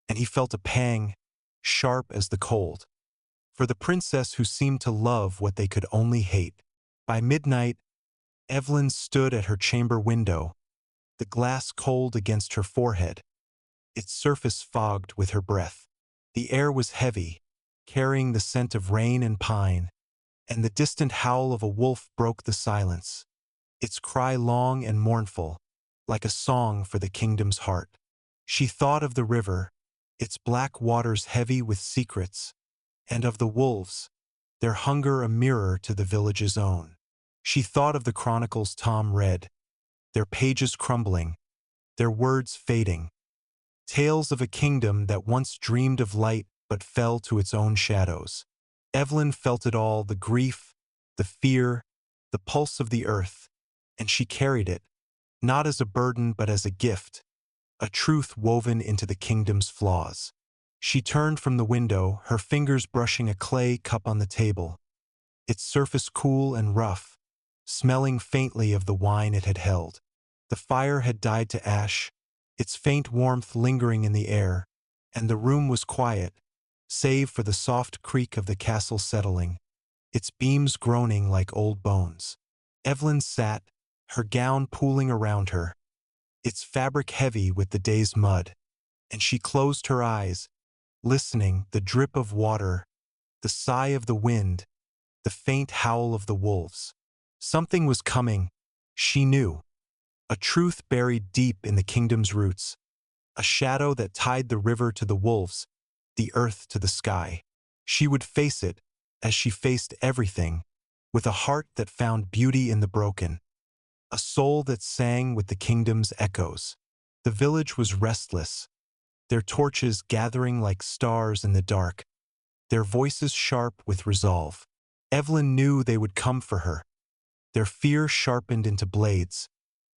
and he felt a pang, sharp as the cold, for the princess who seemed to love what they could only hate. By midnight, Evelyn stood at her chamber window, the glass cold against her forehead, its surface fogged with her breath. The air was heavy, carrying the scent of rain and pine, and the distant howl of a wolf broke the silence, its cry long and mournful, like a song for the kingdom's heart. She thought of the river, its black waters heavy with secrets, and of the wolves, their hunger a mirror to the village's own. She thought of the chronicles Tom read, their pages crumbling, their words fading, tales of a kingdom that once dreamed of light but fell to its own shadows. Evelyn felt it all, the grief, the fear, the pulse of the earth, and she carried it, not as a burden but as a gift, a truth woven into the kingdom's flaws. She turned from the window, her fingers brushing a clay cup on the table, its surface cool and rough, smelling faintly of the wine it had held. The fire had died to ash, its faint warmth lingering in the air, and the room was quiet, save for the soft creak of the castle settling, its beams groaning like old bones. Evelyn sat, her gown pooling around her, its fabric heavy with the day's mud, and she closed her eyes, listening, the drip of water, the sigh of the wind, the faint howl of the wolves. Something was coming, she knew, a truth buried deep in the kingdom's roots, a shadow that tied the river to the wolves, the earth to the sky. She would face it, as she faced everything, with a heart that found beauty in the broken, a soul that sang with the kingdom's echoes. The village was restless, their torches gathering like stars in the dark, their voices sharp with resolve. Evelyn knew they would come for her, their fear sharpened into blades,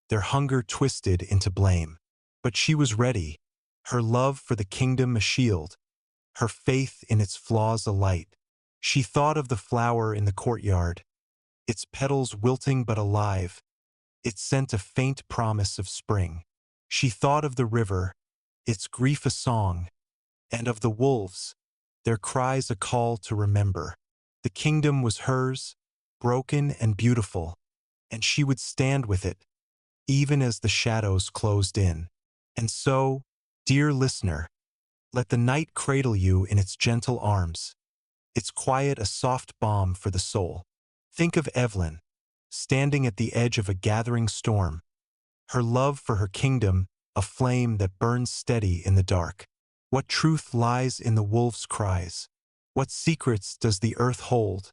their hunger twisted into blame. But she was ready, her love for the kingdom a shield, her faith in its flaws a light. She thought of the flower in the courtyard, its petals wilting but alive, it sent a faint promise of spring. She thought of the river, its grief a song, and of the wolves, their cries a call to remember. The kingdom was hers, broken and beautiful, and she would stand with it, even as the shadows closed in. And so, dear listener, let the night cradle you in its gentle arms, its quiet a soft balm for the soul. Think of Evelyn, standing at the edge of a gathering storm, her love for her kingdom a flame that burns steady in the dark. What truth lies in the wolves' cries? What secrets does the earth hold,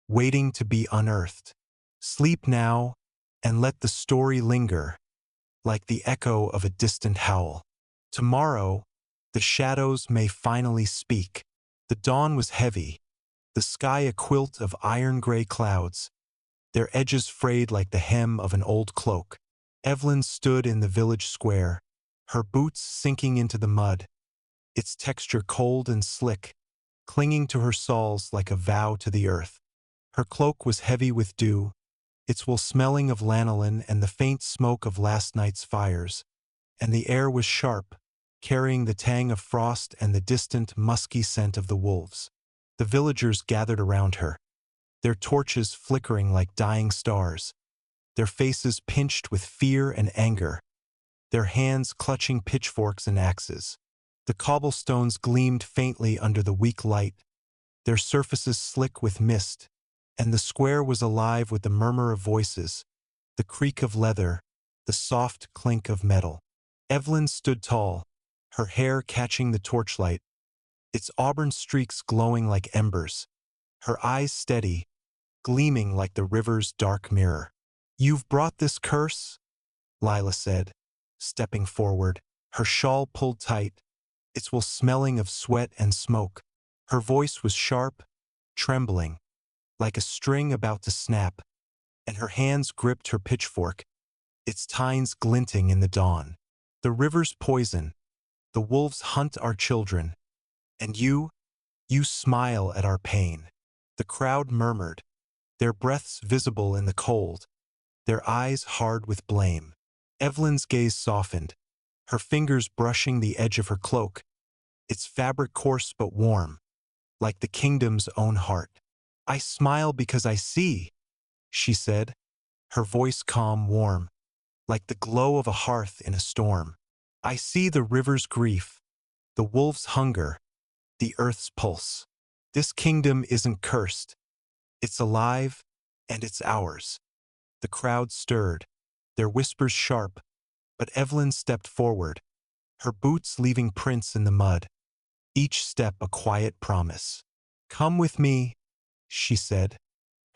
waiting to be unearthed? Sleep now, and let the story linger, like the echo of a distant howl. Tomorrow, the shadows may finally speak. The dawn was heavy, the sky a quilt of iron-gray clouds, their edges frayed like the hem of an old cloak. Evelyn stood in the village square, her boots sinking into the mud, its texture cold and slick, clinging to her soles like a vow to the earth. Her cloak was heavy with dew, its wool smelling of lanolin and the faint smoke of last night's fires, and the air was sharp, carrying the tang of frost and the distant, musky scent of the wolves. The villagers gathered around her, their torches flickering like dying stars, their faces pinched with fear and anger, their hands clutching pitchforks and axes. The cobblestones gleamed faintly under the weak light, their surfaces slick with mist, and the square was alive with the murmur of voices, the creak of leather, the soft clink of metal. Evelyn stood tall, her hair catching the torchlight, its auburn streaks glowing like embers, her eyes steady, gleaming like the river's dark mirror. "You've brought this curse?" Lila said, stepping forward, her shawl pulled tight, its wool smelling of sweat and smoke. Her voice was sharp, trembling, like a string about to snap, and her hands gripped her pitchfork, its tines glinting in the dawn. "The river's poison, the wolves hunt our children, and you smile at our pain." The crowd murmured, their breaths visible in the cold, their eyes hard with blame. Evelyn's gaze softened, her fingers brushing the edge of her cloak, its fabric coarse but warm, like the kingdom's own heart. "I smile because I see," she said, her voice calm, warm, like the glow of a hearth in a storm. "I see the river's grief, the wolf's hunger, the earth's pulse. This kingdom isn't cursed. It's alive, and it's ours." The crowd stirred, their whispers sharp, but Evelyn stepped forward, her boots leaving prints in the mud, each step a quiet promise. "Come with me," she said,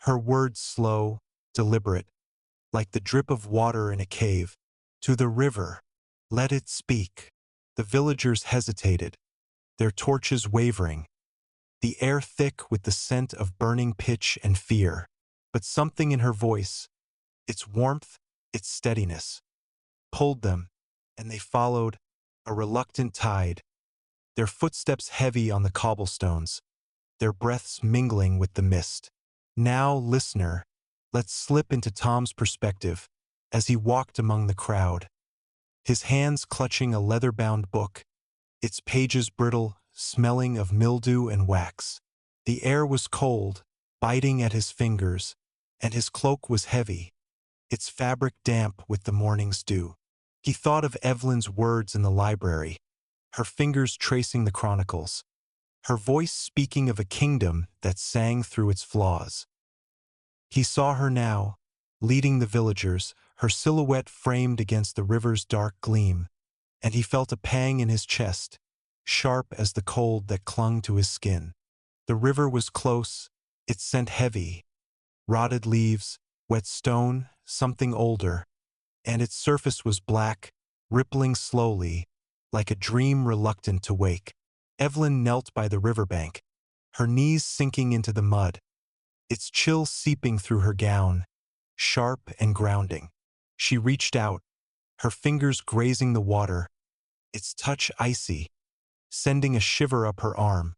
her words slow, deliberate, like the drip of water in a cave. "To the river. Let it speak." The villagers hesitated, their torches wavering, the air thick with the scent of burning pitch and fear. But something in her voice, its warmth, its steadiness, pulled them, and they followed, a reluctant tide, their footsteps heavy on the cobblestones, their breaths mingling with the mist. "Now, listener, let's slip into Tom's perspective," as he walked among the crowd, his hands clutching a leather-bound book, its pages brittle, smelling of mildew and wax. The air was cold, biting at his fingers, and his cloak was heavy, its fabric damp with the morning's dew. He thought of Evelyn's words in the library, her fingers tracing the chronicles, her voice speaking of a kingdom that sang through its flaws. He saw her now, leading the villagers, her silhouette framed against the river's dark gleam, and he felt a pang in his chest, sharp as the cold that clung to his skin. The river was close, its scent heavy, rotted leaves, wet stone, something older, and its surface was black, rippling slowly, like a dream reluctant to wake. Evelyn knelt by the riverbank, her knees sinking into the mud, its chill seeping through her gown, sharp and grounding. She reached out, her fingers grazing the water, its touch icy, sending a shiver up her arm,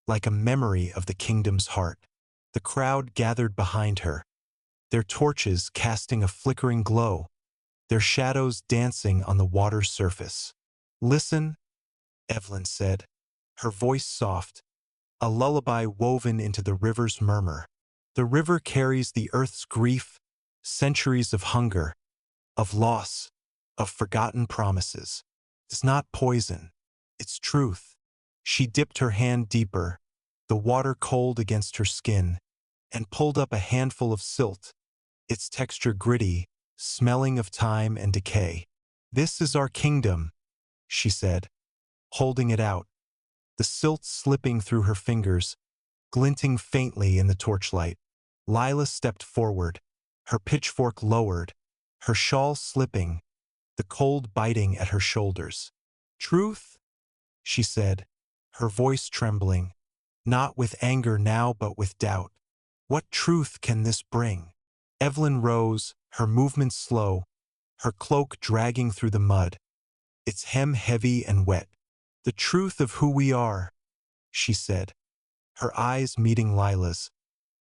like a memory of the kingdom's heart. The crowd gathered behind her, their torches casting a flickering glow, their shadows dancing on the water's surface. "Listen," Evelyn said, her voice soft, a lullaby woven into the river's murmur. "The river carries the earth's grief, centuries of hunger, of loss, of forgotten promises. It's not poison, it's truth." She dipped her hand deeper, the water cold against her skin, and pulled up a handful of silt, its texture gritty, smelling of time and decay. "This is our kingdom," she said, holding it out, the silt slipping through her fingers, glinting faintly in the torchlight. Lila stepped forward, her pitchfork lowered, her shawl slipping, the cold biting at her shoulders. "Truth?" she said, her voice trembling, not with anger now but with doubt. "What truth can this bring?" Evelyn rose, her movements slow, her cloak dragging through the mud, its hem heavy and wet. "The truth of who we are," she said, her eyes meeting Lila's,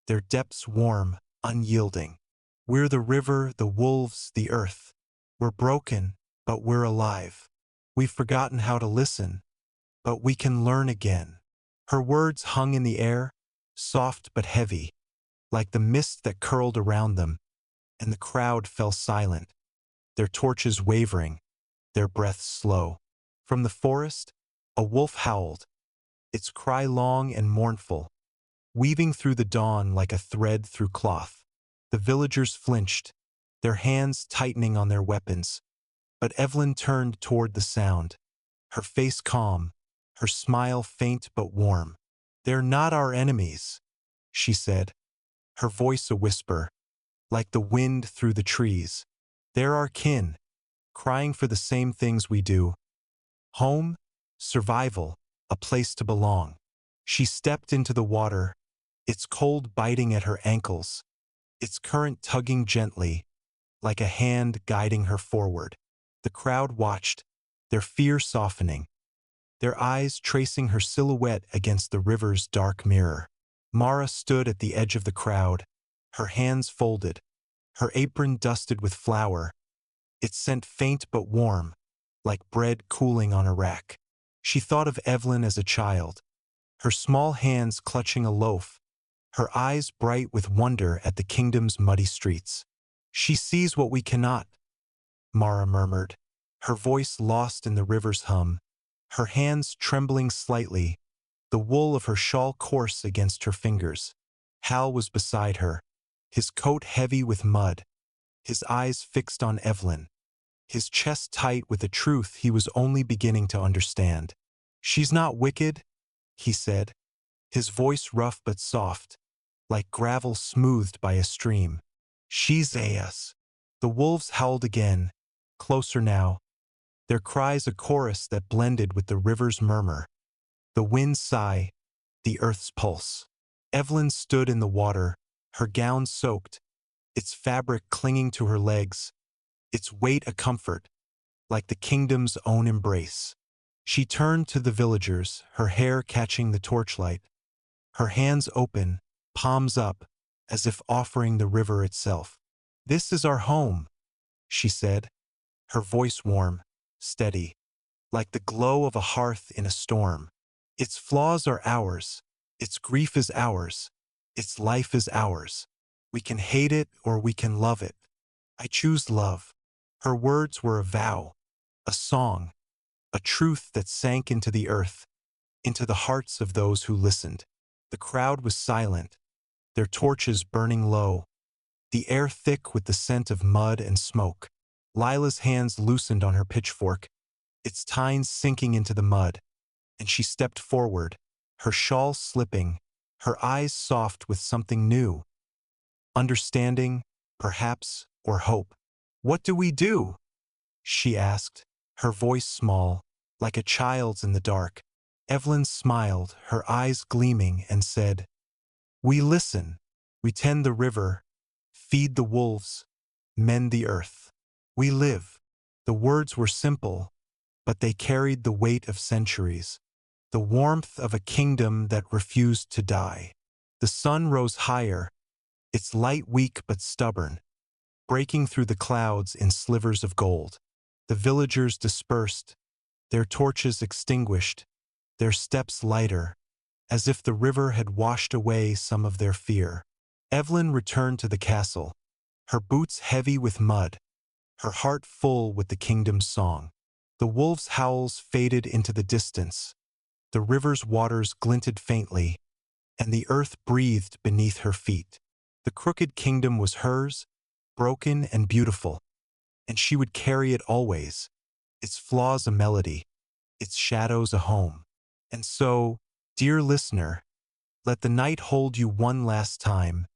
their depths warm, unyielding. "We're the river, the wolves, the earth. We're broken, but we're alive. We've forgotten how to listen, but we can learn again." Her words hung in the air, soft but heavy, like the mist that curled around them, and the crowd fell silent, their torches wavering, their breaths slow. From the forest, a wolf howled, its cry long and mournful, weaving through the dawn like a thread through cloth. The villagers flinched, their hands tightening on their weapons, but Evelyn turned toward the sound, her face calm, her smile faint but warm. "They're not our enemies," she said, her voice a whisper, like the wind through the trees. "They're our kin, crying for the same things we do. Home, survival, a place to belong." She stepped into the water, its cold biting at her ankles, its current tugging gently, like a hand guiding her forward. The crowd watched, their fear softening, their eyes tracing her silhouette against the river's dark mirror. Mara stood at the edge of the crowd, her hands folded, her apron dusted with flour, its scent faint but warm, like bread cooling on a rack. She thought of Evelyn as a child, her small hands clutching a loaf, her eyes bright with wonder at the kingdom's muddy streets. "She sees what we cannot," Mara murmured, her voice lost in the river's hum, her hands trembling slightly, the wool of her shawl coarse against her fingers. Hal was beside her, his coat heavy with mud, his eyes fixed on Evelyn, his chest tight with a truth he was only beginning to understand. "She's not wicked," he said, his voice rough but soft, like gravel smoothed by a stream. "She's us." The wolves howled again, closer now, their cries a chorus that blended with the river's murmur, the wind's sigh, the earth's pulse. Evelyn stood in the water, her gown soaked, its fabric clinging to her legs, its weight a comfort, like the kingdom's own embrace. She turned to the villagers, her hair catching the torchlight, her hands open, palms up, as if offering the river itself. "This is our home," she said, her voice warm, steady, like the glow of a hearth in a storm. "Its flaws are ours, its grief is ours, its life is ours. We can hate it or we can love it. I choose love." Her words were a vow, a song, a truth that sank into the earth, into the hearts of those who listened. The crowd was silent, their torches burning low, the air thick with the scent of mud and smoke. Lila's hands loosened on her pitchfork, its tines sinking into the mud, and she stepped forward, her shawl slipping, her eyes soft with something new. Understanding, perhaps, or hope. "What do we do?" she asked, her voice small, like a child's in the dark. Evelyn smiled, her eyes gleaming, and said, "We listen. We tend the river, feed the wolves, mend the earth. We live." The words were simple, but they carried the weight of centuries, the warmth of a kingdom that refused to die. The sun rose higher, its light weak but stubborn, breaking through the clouds in slivers of gold. The villagers dispersed, their torches extinguished, their steps lighter, as if the river had washed away some of their fear. Evelyn returned to the castle, her boots heavy with mud, her heart full with the kingdom's song. The wolves' howls faded into the distance, the river's waters glinted faintly, and the earth breathed beneath her feet. The crooked kingdom was hers, broken and beautiful, and she would carry it always, its flaws a melody, its shadows a home. And so, dear listener, let the night hold you one last time,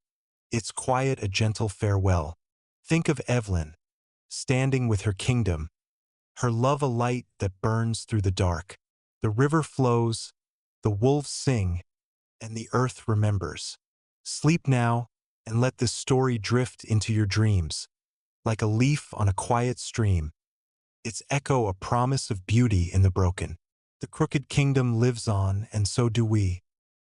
its quiet a gentle farewell. Think of Evelyn, standing with her kingdom, her love a light that burns through the dark. The river flows, the wolves sing, and the earth remembers. Sleep now, and let this story drift into your dreams, like a leaf on a quiet stream, its echo a promise of beauty in the broken. The crooked kingdom lives on, and so do we.